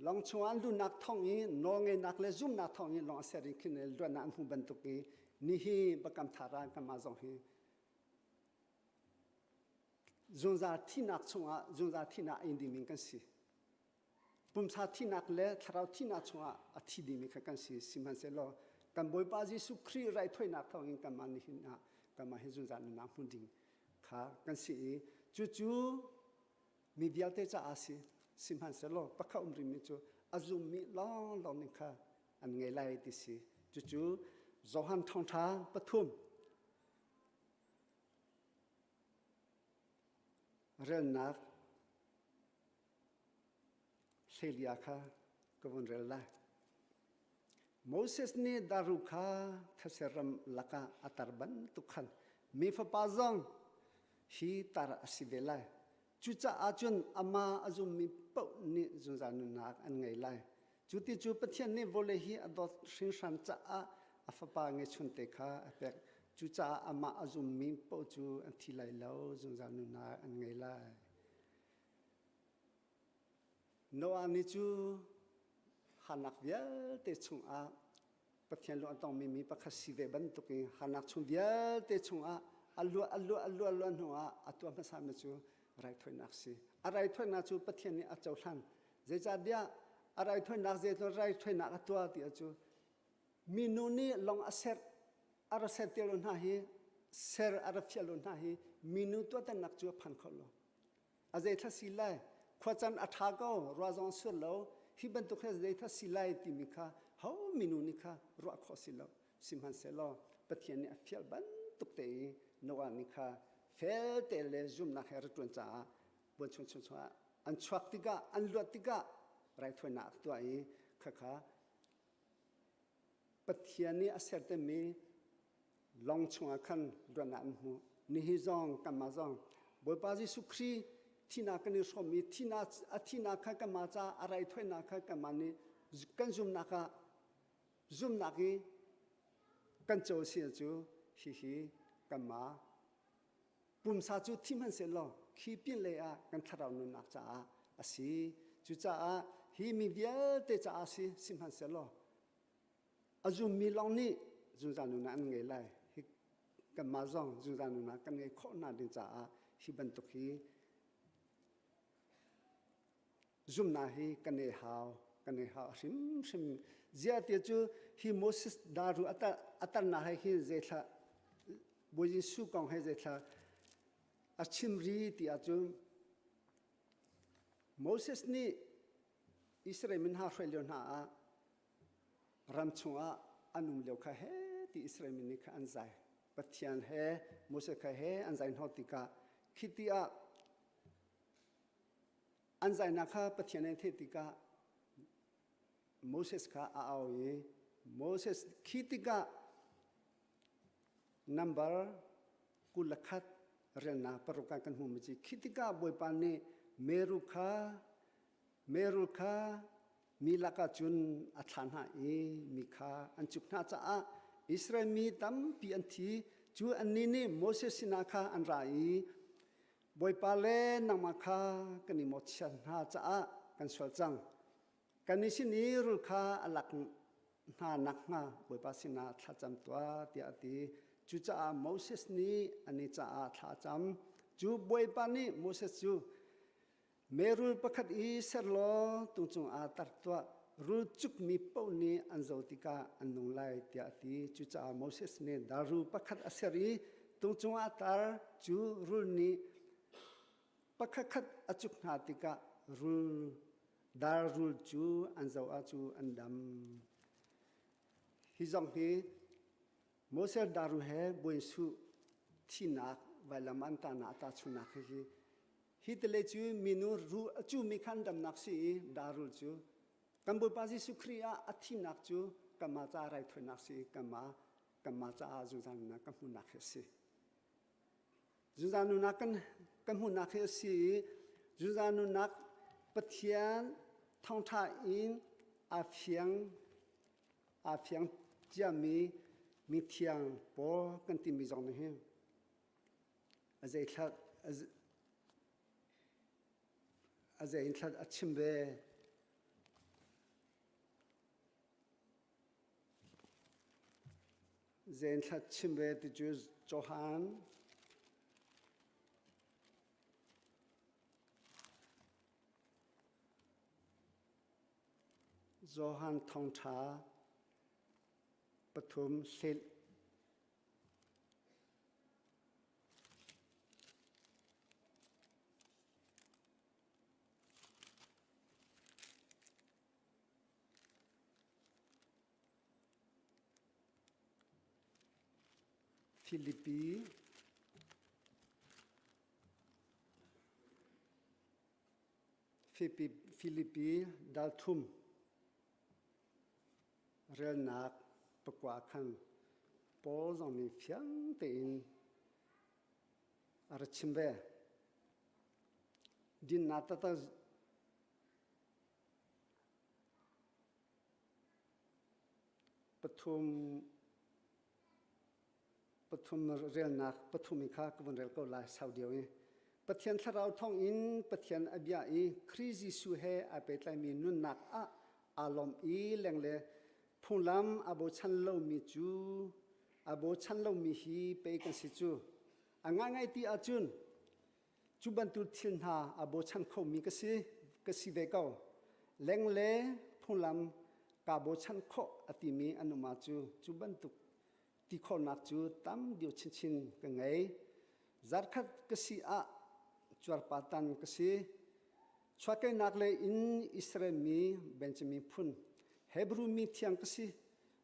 ลองชงอันรุดนักท่องนี้นองเงินนักเลซุ่มนักท่องนี้ลองอาร์เซรีขึ้นเลยด้วยนักหุ่นบรรทุกนี้นี่ฮีประกำธารากันมาจงฮีจงจาที่นักชงอาจงจาที่นักอินดีมิงกันสิปุ่มชาที่นักเล่ทาราวที่นักชงอาอธิดีมิกันสิสิมันเสลอกันบอยปาจิสุครีไรถอยนักท่องนี้กันมานี่ฮีนะกันมาให้จงจานักหุ่นดิ่งค่ะกันสิจู่มีเดียเตจ้าอาศิสิมันเสลอปักข้าริมิจูอาจุมีลองนี่ค่ะอันไงไล่ติสิจู่จอหันทองท้าปฐุมเรื่องนักเสียค่ะก็วันเรื่องละโมเสสนี่ดารุค่ะทัศรำลักะอัตรบันตุขันมีฟ้าปาจงฮีตาระสิเวลัยจุจ้าอาจุนอามาอาจุมีเป้านี่จุนจานุนักอันไงไลจุติจุปะเทียนนี่โวเลฮีอดอสิงสันจ้าอาฟ้าปาเงชุนเตค่ะเปกจุจ้าอามาอาจุมีเป้าจูอันที่ไลแล้วจุนจานุนักอันไงไลโนอานิจูหานักเวียเตชงอาปะเทียนลงต้องมีปะคัสสิเวบันตุกิหานักชงเวียเตชงอาอัลลัวหัวอัตัวภาษาเมจูไรถอยนักสิอะไรถอยนักจูปะเทียนนี้อัจฉริยะเจจาเดียอะไรถอยนักเจตัวไรถอยนักตัวที่อัจฉริมีนูนี่ลองอาเซอร์อาร์เซอร์เตลุนหาฮีเซอร์อาร์ฟิลุนหาฮีมีนูตัวแต่นักจูพันคนโลอาเจทัสิไลขวาจันอัฐากาวรัวจงสุดโลฮิบันตุเคสเจทัสิไลติมิค่ะเฮามีนูนี่ค่ะรัวขอสิโลสิมันเซโลปะเทียนนี้อัฟิลบันตุกเตยโนอานิค่ะเฟลเตเลซุมนักเฮรตุนจ้าบนชงอันชวักติกาอันลวดติกาไรถอยนักตัวเองค่ะปะเทียนนี้อาศัยแต่มีลองชงขันดวนนั้นหูนิฮิจงกันมาจงบอยปาจิสุครีที่นักนิสมีที่นักกันมาจ้าอะไรถอยนักกันมานี่กันซุมนักกันโจเสียจู hi kama pum sa chu thim han se lo khi pin le a kan tharau nu nak cha asi chu cha hi mi bia te cha asi sim han se lo azum mi long ni zu za nu na an nge lai hi kama zong zu za nu na kan nge kho na din cha hi ban tu hi zum na hi kan ne hao sim zia te chu hi Moses daru ata na hi ze tha bo yin su kong he ze tha achim ri ti chu Moses ni Israel min ha khwelon ha ram chunga anum leo kha he ti Israel min ni kha anzai pathian he Moses kha he anzai hotika khitia anzai na kha pathian he thetika Moses ka aawi Moses khitika number kulakhat relna paruka kan humji khitika boipani meru kha milaka chun athana e mikha anchukna cha Israel mi tam pi anthi chu anini Moses sinakha anrai boipale namakha kani mochhan ha cha kan swalchang kanisini rulkha alak na nakna boipasina thacham twa ti ati chu cha Moses ni ani cha thacham chu boipani Moses chu merul pakhat I serlo tungchung tartwa rul chuk mi pawni anzotika annung lai ti ati chu cha Moses ne daru pakhat aseri tungchung tar chu rul ni pakhat achuk natika rul darul chu anzo chu andam hizong hi Moses daru he boisu thinak vailamanta na ta chuna hi hitle chu minu ru chu mi khan dam naksi darul chu kambo paji sukriya athinak chu kama cha rai thoinaksi kama cha ju jan na kamu nakhesi ju janu na kan kamu nakhesi ju janu nak pathian thong tha in a phiang jami mi thiang po kan ti mi jong he azai thlat azai thlat achimbe zen thlat chimbe ti ju Johan thong tha pathum sil Philippi dalthum rel nak pakwa khan pol zong mi phiang te in archimbe din natata pathum rel nak pathumi kha kwon rel ko la saudio e pathian tharau thong in pathian abia e khrizi su he apetlai mi nun nak alom I lengle phulam abo chan lo mi chu abo chan lo mi hi pe kan si chu angangai ti achun chuban tu thin ha abo chan kho mi ka si ve ko lengle phulam ka bo chan kho ati mi anuma chu chuban tu ti kho nak chu tam dio chin ka ngai zarkhat ka si chwar patan ka si chwake nak le in Israel mi Benjamin phun Hebrew mi thiang ka si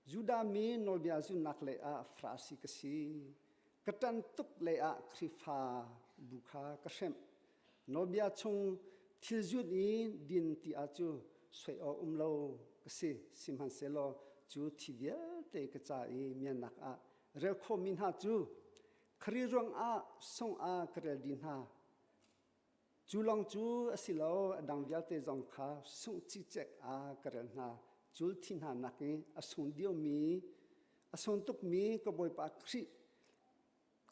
Juda mi nolbia zu nak le frasi ka si katan tuk le khrifa bukha ka sem nolbia chung thilju ni din ti chu soi umlo ka si simhan selo chu thivia te ka cha mian nak rel kho min ha chu khri rong song krel din ha chu long chu asilo adang vial te jong kha sung chi chek krel na chul thin ha nak asung dio mi asung tuk mi ko boy pa khri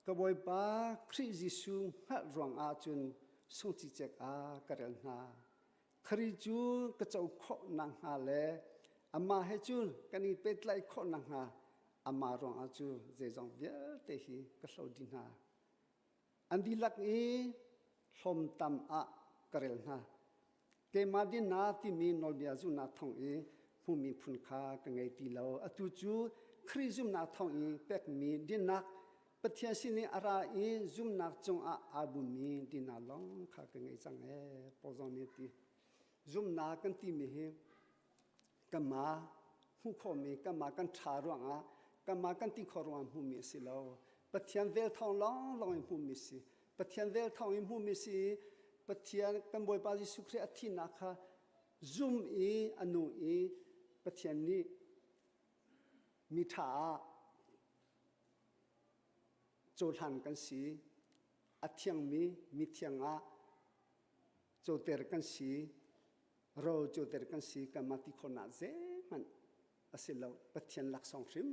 กบอยปาคริจิสุหัดรองอาจุนส่งจิเจกอากระเรนนาคริจูกระเจ้าขอนังหาเลอามาเฮจูกันนี่เป็ดไลขอนังหาอามารองอาจูเจจงเบียเตฮีกระสาวดินาอันดีลักอีลมตำอะกระเรนนาเกมาดินาที่มีนอลเบียจุนาทองอีผู้มีพุนคากังไงตีเลาอตุจูคริจุมนาทองอีเป็กมีดินักปะเทียสินีอาราอีจุมนักจงอาบุมีดินาลองคากังไงจังเอปอจงนี้ตีจุมนากันตีมีกัมมาหูข้อมีกัมมากันชารวงอากัมมากันตีขอรวงหูมีสิเลาปะเทียนเวลทองลองลองหูมีสิปะเทียนเวลทองหูมีสิปะเทียนกันบอยปาจิสุครีอธินาคาจุมอีอนุอีปะเทียนนี้มีถาโจทันกันสีอัเทียงมีเทียงอาโจเตอร์กันสีเราโจเตอร์กันสีกันมาติคนอาเจมันอาศัยเราปะเทียนหลักสองชิม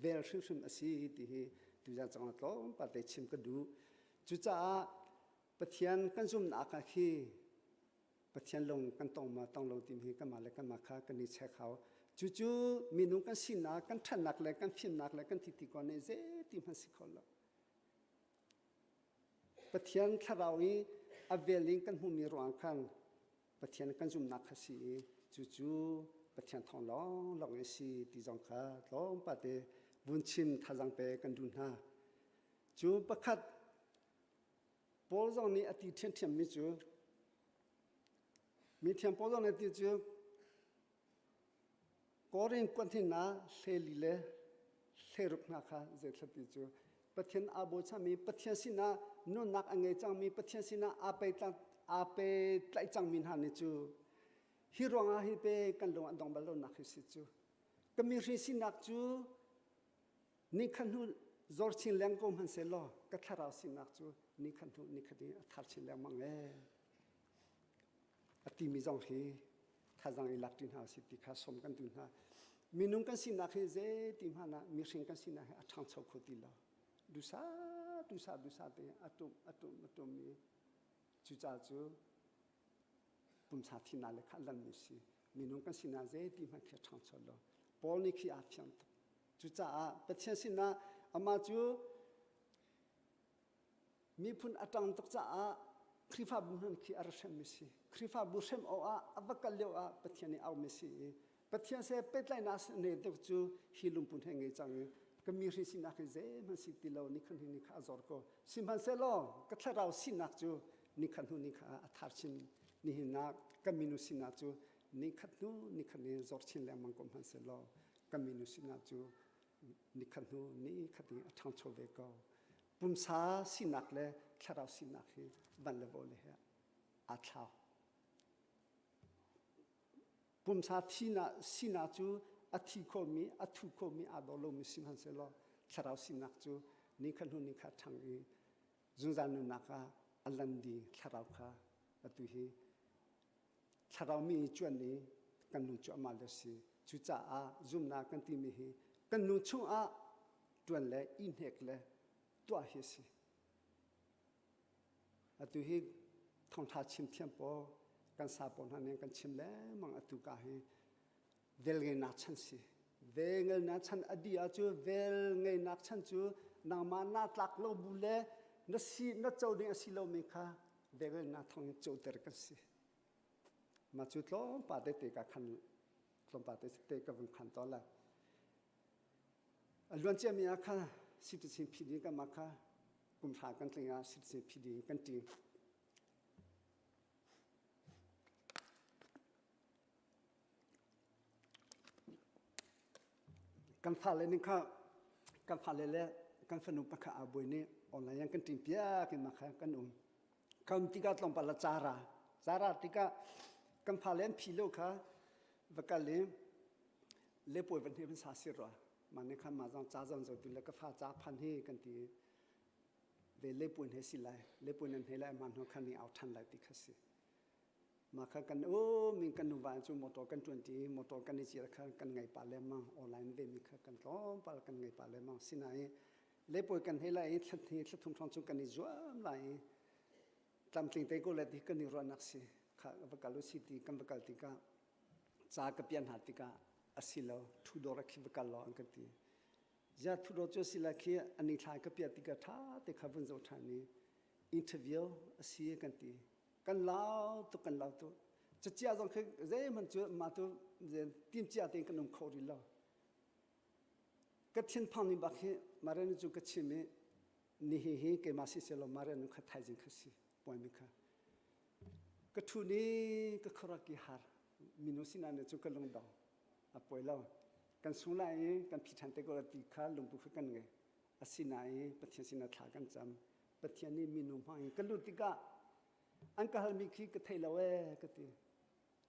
เวลชิมอาศัยที่ดูจากจังหวัดเราปะเตชิมก็ดูจุจ้าปะเทียนกันซุ่มนักขี้ปะเทียนลงกันต้องลงทีมฮีกันมาเลยกันมาค้ากันนี่เช็คเขาจู่ๆมีนุ่งกันสินากันทันนักเลยกันพิมนักเลยกันทิติก่อนเนี่ยเจทีมันสิคนละปะเทียนถ้าเรานี้อเวลิงกันหูมีรวงกันปะเทียนกันซุ่มนักสิจู่ๆปะเทียนทองลองเอสิที่จงค้าลองปะเตบุญชิมท่าจังเปกันดูนะจู่ประคัดปอลจงนี้อติเทียนมิจู่มีเทียนปอลจงนี้ที่จู่ก็เรื่องคนที่น่าเสียลีเลเสียรุกนักค่ะเจ้าที่จู่ปะเทียนอาโบชามีปะเทียนสินะนู่นนักอังเกจังมีปะเทียนสินะอาไปไล่จังมินหานี่จู่ฮิรวงอาฮิเปกันลงอันดองบอลนักฮิสิจู่ก็มีริสินักจู่นี่ขันหูจอร์ชินแรงก็มันเสลอก็ทาราสินักจู่นี่ขันหูนี่ขันนี้ทาร์ชินแรงมังเออติมิจงฮีถ้าจังอิลักดินหาสิติข้าสมกันดูนะมีนุ่งกันสินักเฮเจติมหานะมีสิ่งกันสินักเฮอัฐังเช่าโคติลาดูซาเตอตุมมีจุจ้าจูปุ่มชาตินาเลขันลันมิสิมีนุ่งกันสินักเจติมหาเขียทังเช่าลปอลนิคีอาฟิยันจุจ้าเปเชสินะอามาจูมีพุ่นอัตังตกจ้าคริฟาบุญคีอาร์เชมมิสิคริฟาบุเชมโออาอวักกัลเลวอาปะเทียนเอามิสิปะเทียนเสเป็ดไลนัสเนเดกจูฮิลุมปุ่นเฮงเงจังก็มีริสินักเจมันสิติโลนิคันหินิคาจอร์โกสิมันเซโลก็ทะเราสินักจูนิคันหุนิคาอัฐาชินนิหินักก็มีนุสินักจูนิคันหูนิคันนี้จอร์ชินแลมันก็มันเซโลก็มีนุสินักจูนิคันหูนิคันนี้อัฐังโชเวโกปุ่มสาสินักเลทะเราสินักฮีบันเลโวเลฮะอาชาวปุ่มสาที่น่ะสินักจูอาทิโคมีอาทุโคมีอาดอลมิสิมันเสลอทะเราสินักจูนี่ขันหุนิคาทังอีจุนจานุนักาอัลลันดีทะเราค่ะอตุฮีทะเรามีจวนนี้กันนุจวมาเลสิจุจ้าอาจุมนากันติมีฮีกันนุชุอาจวนเลอินเฮกเลตัวเฮสิอตุฮีทองทาชิมเทียมปอกันซาปอนหันยังกันชิมเลมังอตุกาฮีเวลเงนักชันสิเวลเงนักชันอดีอาจูเวลเงนักชันจูนามานาตลักโลบุเลนัสีนัเจ้าเดียสิโลมิคาเวลนักทองโจเตอร์กันสิมาจุดล้อปาเตเตกะขันลมปาเตเตกะวันขันตอละล้วนเจมีอาคาสิบสิบพิดีกันมาคากุมภากันติงาสิบสิบพิดีกันติงกันฟ้าเลยนี่ค่ะกันฟ้าเลยแหละกันฝนุปะค่ะอาบุยนี่ออนไลน์ยังกันติงเปียกันมาค่ะกันกันติกาตลงปลาจาราติกากันฟ้าเล่นพิโลค่ะวกาเล่เล่ป่วยวันที่เป็นสาสิรัวมันนี่ค่ะมาจังจ้าจังจดุลก็ฟ้าจ้าพันให้กันตีเวเล่ป่วยให้สิไลเล่ป่วยนั้นให้ไลมันหัวคันนี้เอาทันไลติค่ะสิมาค่ะกันโอ้มีกันดูวันจูมอตกัน20มอตกันนี่จีค่ะกันไงปาเลมังออนไลน์เวมีค่ะกันล้อมปากันไงปาเลมังสินาย le poi kan hela in thlat thum thong chung kan ni zuam lai tam tling te ko le ti kan ni ro nak si kha vakalu city kan vakal ti ka cha ka pian ha ti ka asilo thu do ra khi vakal lo an ka ti ja thu do cho sila khi ani thai ka pia ti ka tha te kha bun zo tha ni interview asi kan ti kan lao tu cha chia jong khe ze man chu ma tu ze tim chia te kan nom khori lo ka thin phang ni ba khi mare ni chu ka chi me ni hi ke ma si se lo mare nu kha thai jing kha si poi mi kha ka thu ni ka khora ki har minu sina ne chu ka long dong a poi lo kan su lai kan phi than te ko ti kha lung tu kan nge asinai pathian sina thla kan cham pathian ni minu mai kan lu ti ka an ka hal mi khi ka thai lo we ka ti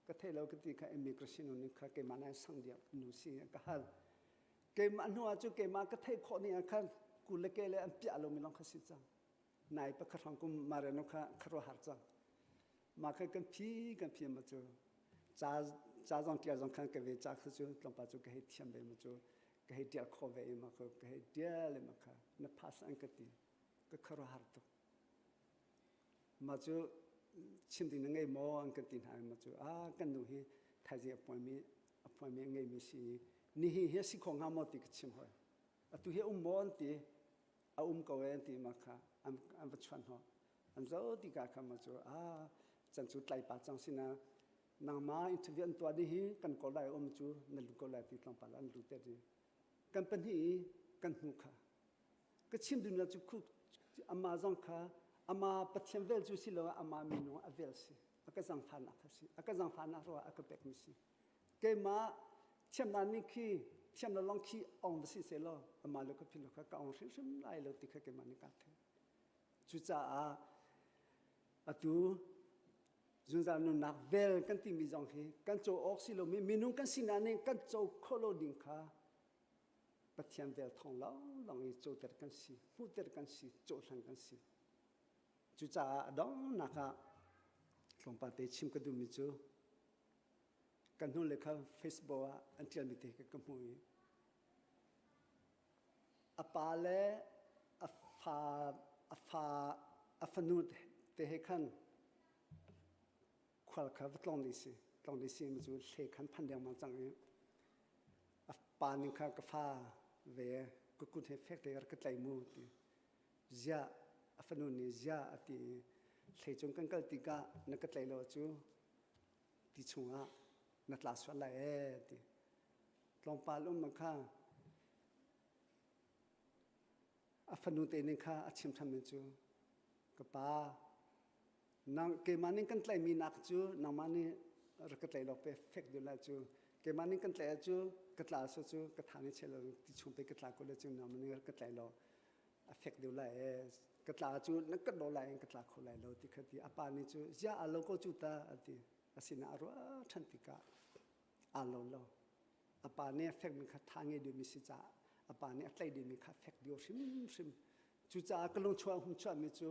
ka thai lo ka ti kha immigration ni kha ke mana sang dia nu si ka hal ke ma nu a chu ke ma ka thai kho ni kha ku le ke le an pya lo mi long kha si chang nai pa kha thong kum ma re no kha khro har chang ma kha kan phi ma chu cha jong tia jong khan ke ve cha khu chu tlong pa chu ke he thiam be ma chu ke he tia kho ve ma kho ke he tia le ma kha na phas an ka ti ka khro har to ma chu chim ding ngai mo an ka tin hai ma chu a kan nu hi thai je appointment ngai mi si ni hi si khong ha mo ti ka chim hoi a tu he mo an ti a ko en ti ma kha am va chuan ho an zo ti ka kha ma chu a chan chu tlai pa chang sina nang ma interview an to ni hi kan ko lai chu na lu ko lai ti tlang pa lan lu te ri company kan hu kha ka chim ding la chu khu ama zong kha ama pathian vel chu si lo ama mi no avel si aka zang pha na kha si aka zang pha na ro aka pek mi si ke ma thiam na ni khi thiam na long khi ong si se lo ama lo ka phi lo ka ong sim lai lo ti kha ke ma ni ka the chu cha a tu zun za nu nak vel kan ti mi zong hi kan cho ok si lo mi nu kan si na ni kan cho kholo ding kha pathian vel thong lo long i cho ter kan si fu ter kan si cho sang kan si chu cha dong na kha tlong pa te chim ka du mi chu kan nu le kha facebook a antial mi te ka mu a pa le a fa nu te he khan khwal kha tlong ni si mi chu le khan phan dang ma chang a pa ni kha ka fa ve ku he fek te ka tlai mu ti ja afanu ni ja ati le chung kan kal ti ka na ka tlai lo chu ti chunga na tla swa la e ti tlong pa lum ma kha afanu te ni kha achim tham mi chu ka pa nang ke mani kan tlai mi nak chu nang mani ra ka tlai lo pe fek du la chu ke mani kan tlai chu ka tla so chu ka thani chelo ti chung pe ka tla ko le chu nang mani ka tlai lo affect du la e ka tla chu na ka do la ka tla kho lai lo ti khati apa ni chu ja a lo ko chu ta ati asina aro than ti ka a lo lo apa ne affect mi kha thange du mi si cha apa ne tlai du mi kha affect du sim chu cha ka long chwa hum cha mi chu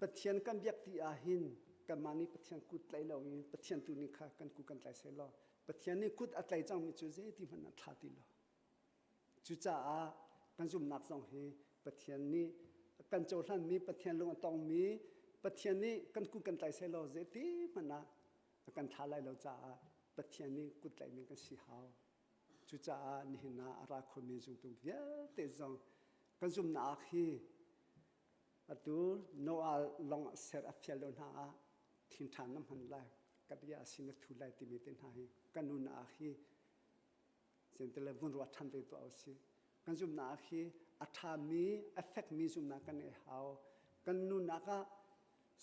pathian kan biak ti a hin ka mani pathian kut tlai lo ni pathian tu ni kha kan ku kan tlai se lo pathian ni kut atlai chang mi chu je ti man na tha ti lo chu cha a kan zum nak song he pathian ni kan cho hlan mi pathian long tong mi pathian ni kan ku kan tlai se lo je ti man na kan tha lai lo cha a pathian ni kut tlai mi kan si hao chu cha a ni na ara kho mi zum tum via te zong kan zum na khi atu no a long ser a fialon ha thin than nam han lai kadia sin thu lai ti mi ten ha hi kanun a khi sentel bun ro than ve to si kan zum na khi atha mi affect mi zum na kan e how kanun na ka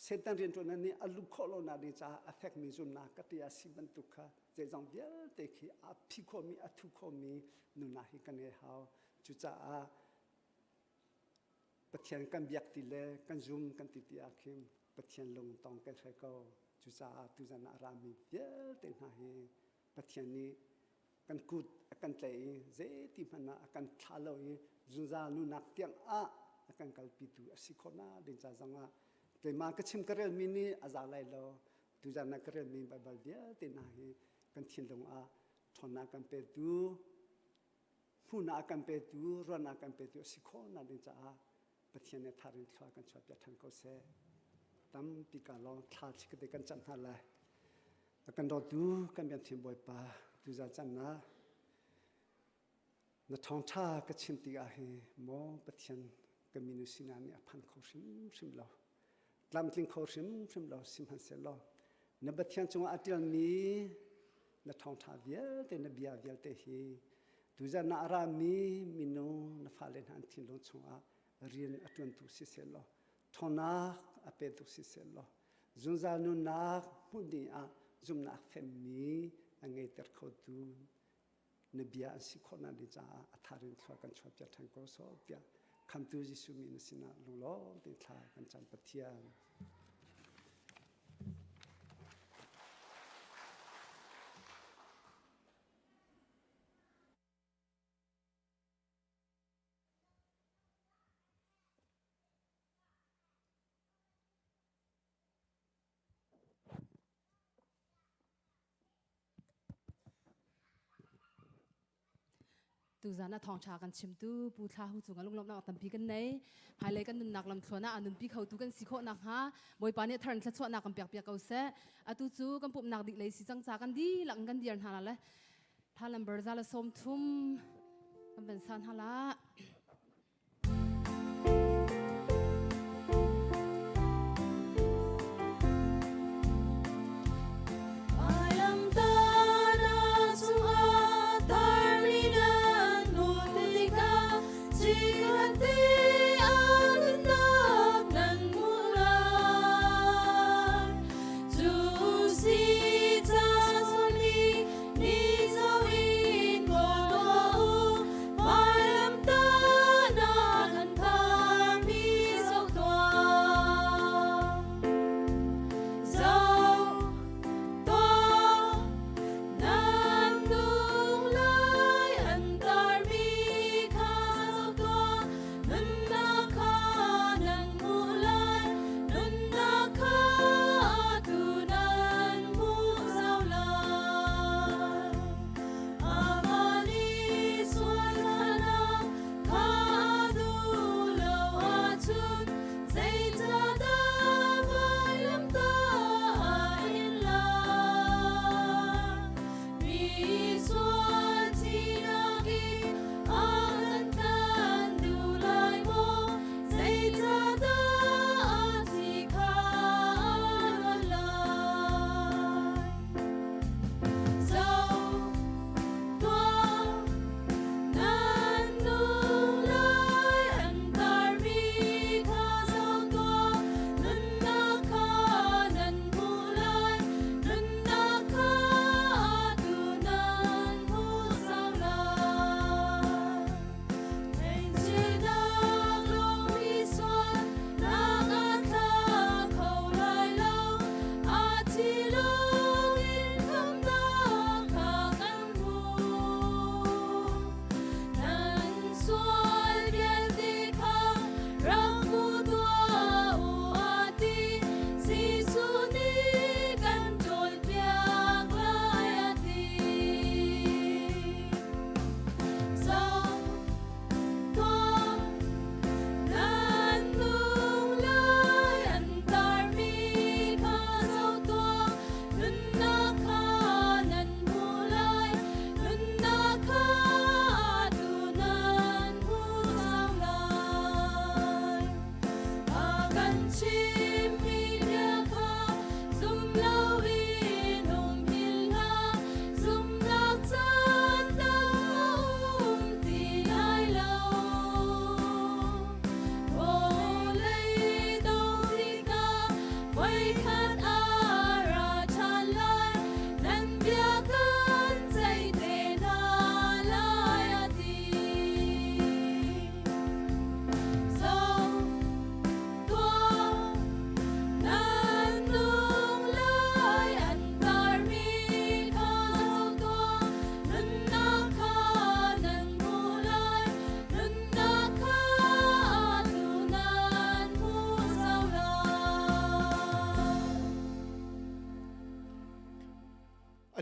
setan rin to na ni alu kholo na di cha affect mi zum na katia si ban tu kha je jong bia te khi a phi kho mi a thu kho mi nu na hi kan e how chu cha a pathian kan biak ti le kan zum kan ti ti akhim pathian long tong kan khai ko chu cha tu jan ara mi bia te na hi pathian ni kan kut akan tlai je ti mana akan thalo hi zuza nu nak tiang a akan kalpi tu asikhona din cha janga te ma ka chim karel mi ni aza lai lo tu jan na karel mi bible bia te na hi kan thin long a thona kan pe tu ผู้นากันเปตูรวนากันเปตูสิโคนาดิจ้าประเทศในทารินทว่ากันชอบยัดทันเขาเสตั้มปีการลองทาชิกเด็กันจันทาเลยกันรอดูกันเป็นทีมบอยป่าดูจะจันนะนัทองท่าก็ชิมตีอาเฮมอประเทศก็มีนุสินานี่พันเขาชิมเราลำทิ้งเขาชิมเราสิมหันเสลในประเทศจังหวัดอัตยนี้นัทองท่าเวียเตนเบียเวียเตฮีดูจะนารามีโนนฟ้าเลนหันทิ้งลงจังหวะเรียนอัตวันตุสิเสลทอนักอเปตุสิเสลจุนจานุนักมุดีอาจุมนักเฟมีอังเกตเขาดูนบีอาสิคนนั้นดิจ้าอัฐารินทว่ากันชอบจะทางก็สอบเปียคำตูจิสุมีนสินะลุงล้อดิทากันจันปะเทียน ตูจานะทองชากันชิมตูปูทาหูจุงลุงลำนักตัมพีกันไหนหายเลยกันนุนนักลำทวนะอันนุนพีเขาตูกันสิโคนักฮะบอยปานเนี่ยทาร์นทัศวนักกันเปียกเอาเสะอตูจูกันปุ่มนักดิเลยสิจังจากกันดีหลังกันเดียร์ฮาละเลยทาลัมเบอร์ซาละสมทุมกันเป็นสันฮาละ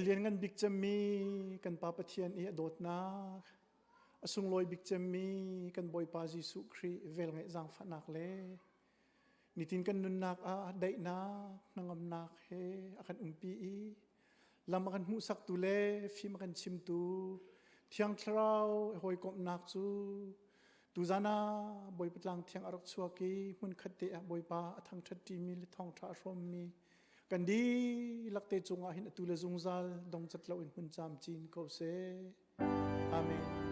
เรียนกันบิ๊กจะมีกันปาปะเทียนอีอดดนัก asung loi bik chem mi kan boy pa Jesu Khri vel ngai jang phanak le nitin kan nun nak a dai na nangam nak he akan umpi i lam akan mu sak tu le phim akan chim tu thiang thrau hoi kom nak chu tu zana boy patlang thiang arak chuaki mun khate a boy pa athang thati mi le thong tha rom mi kan di lakte chunga hin tu le zungzal dong chatlo in hun cham chin ko se amen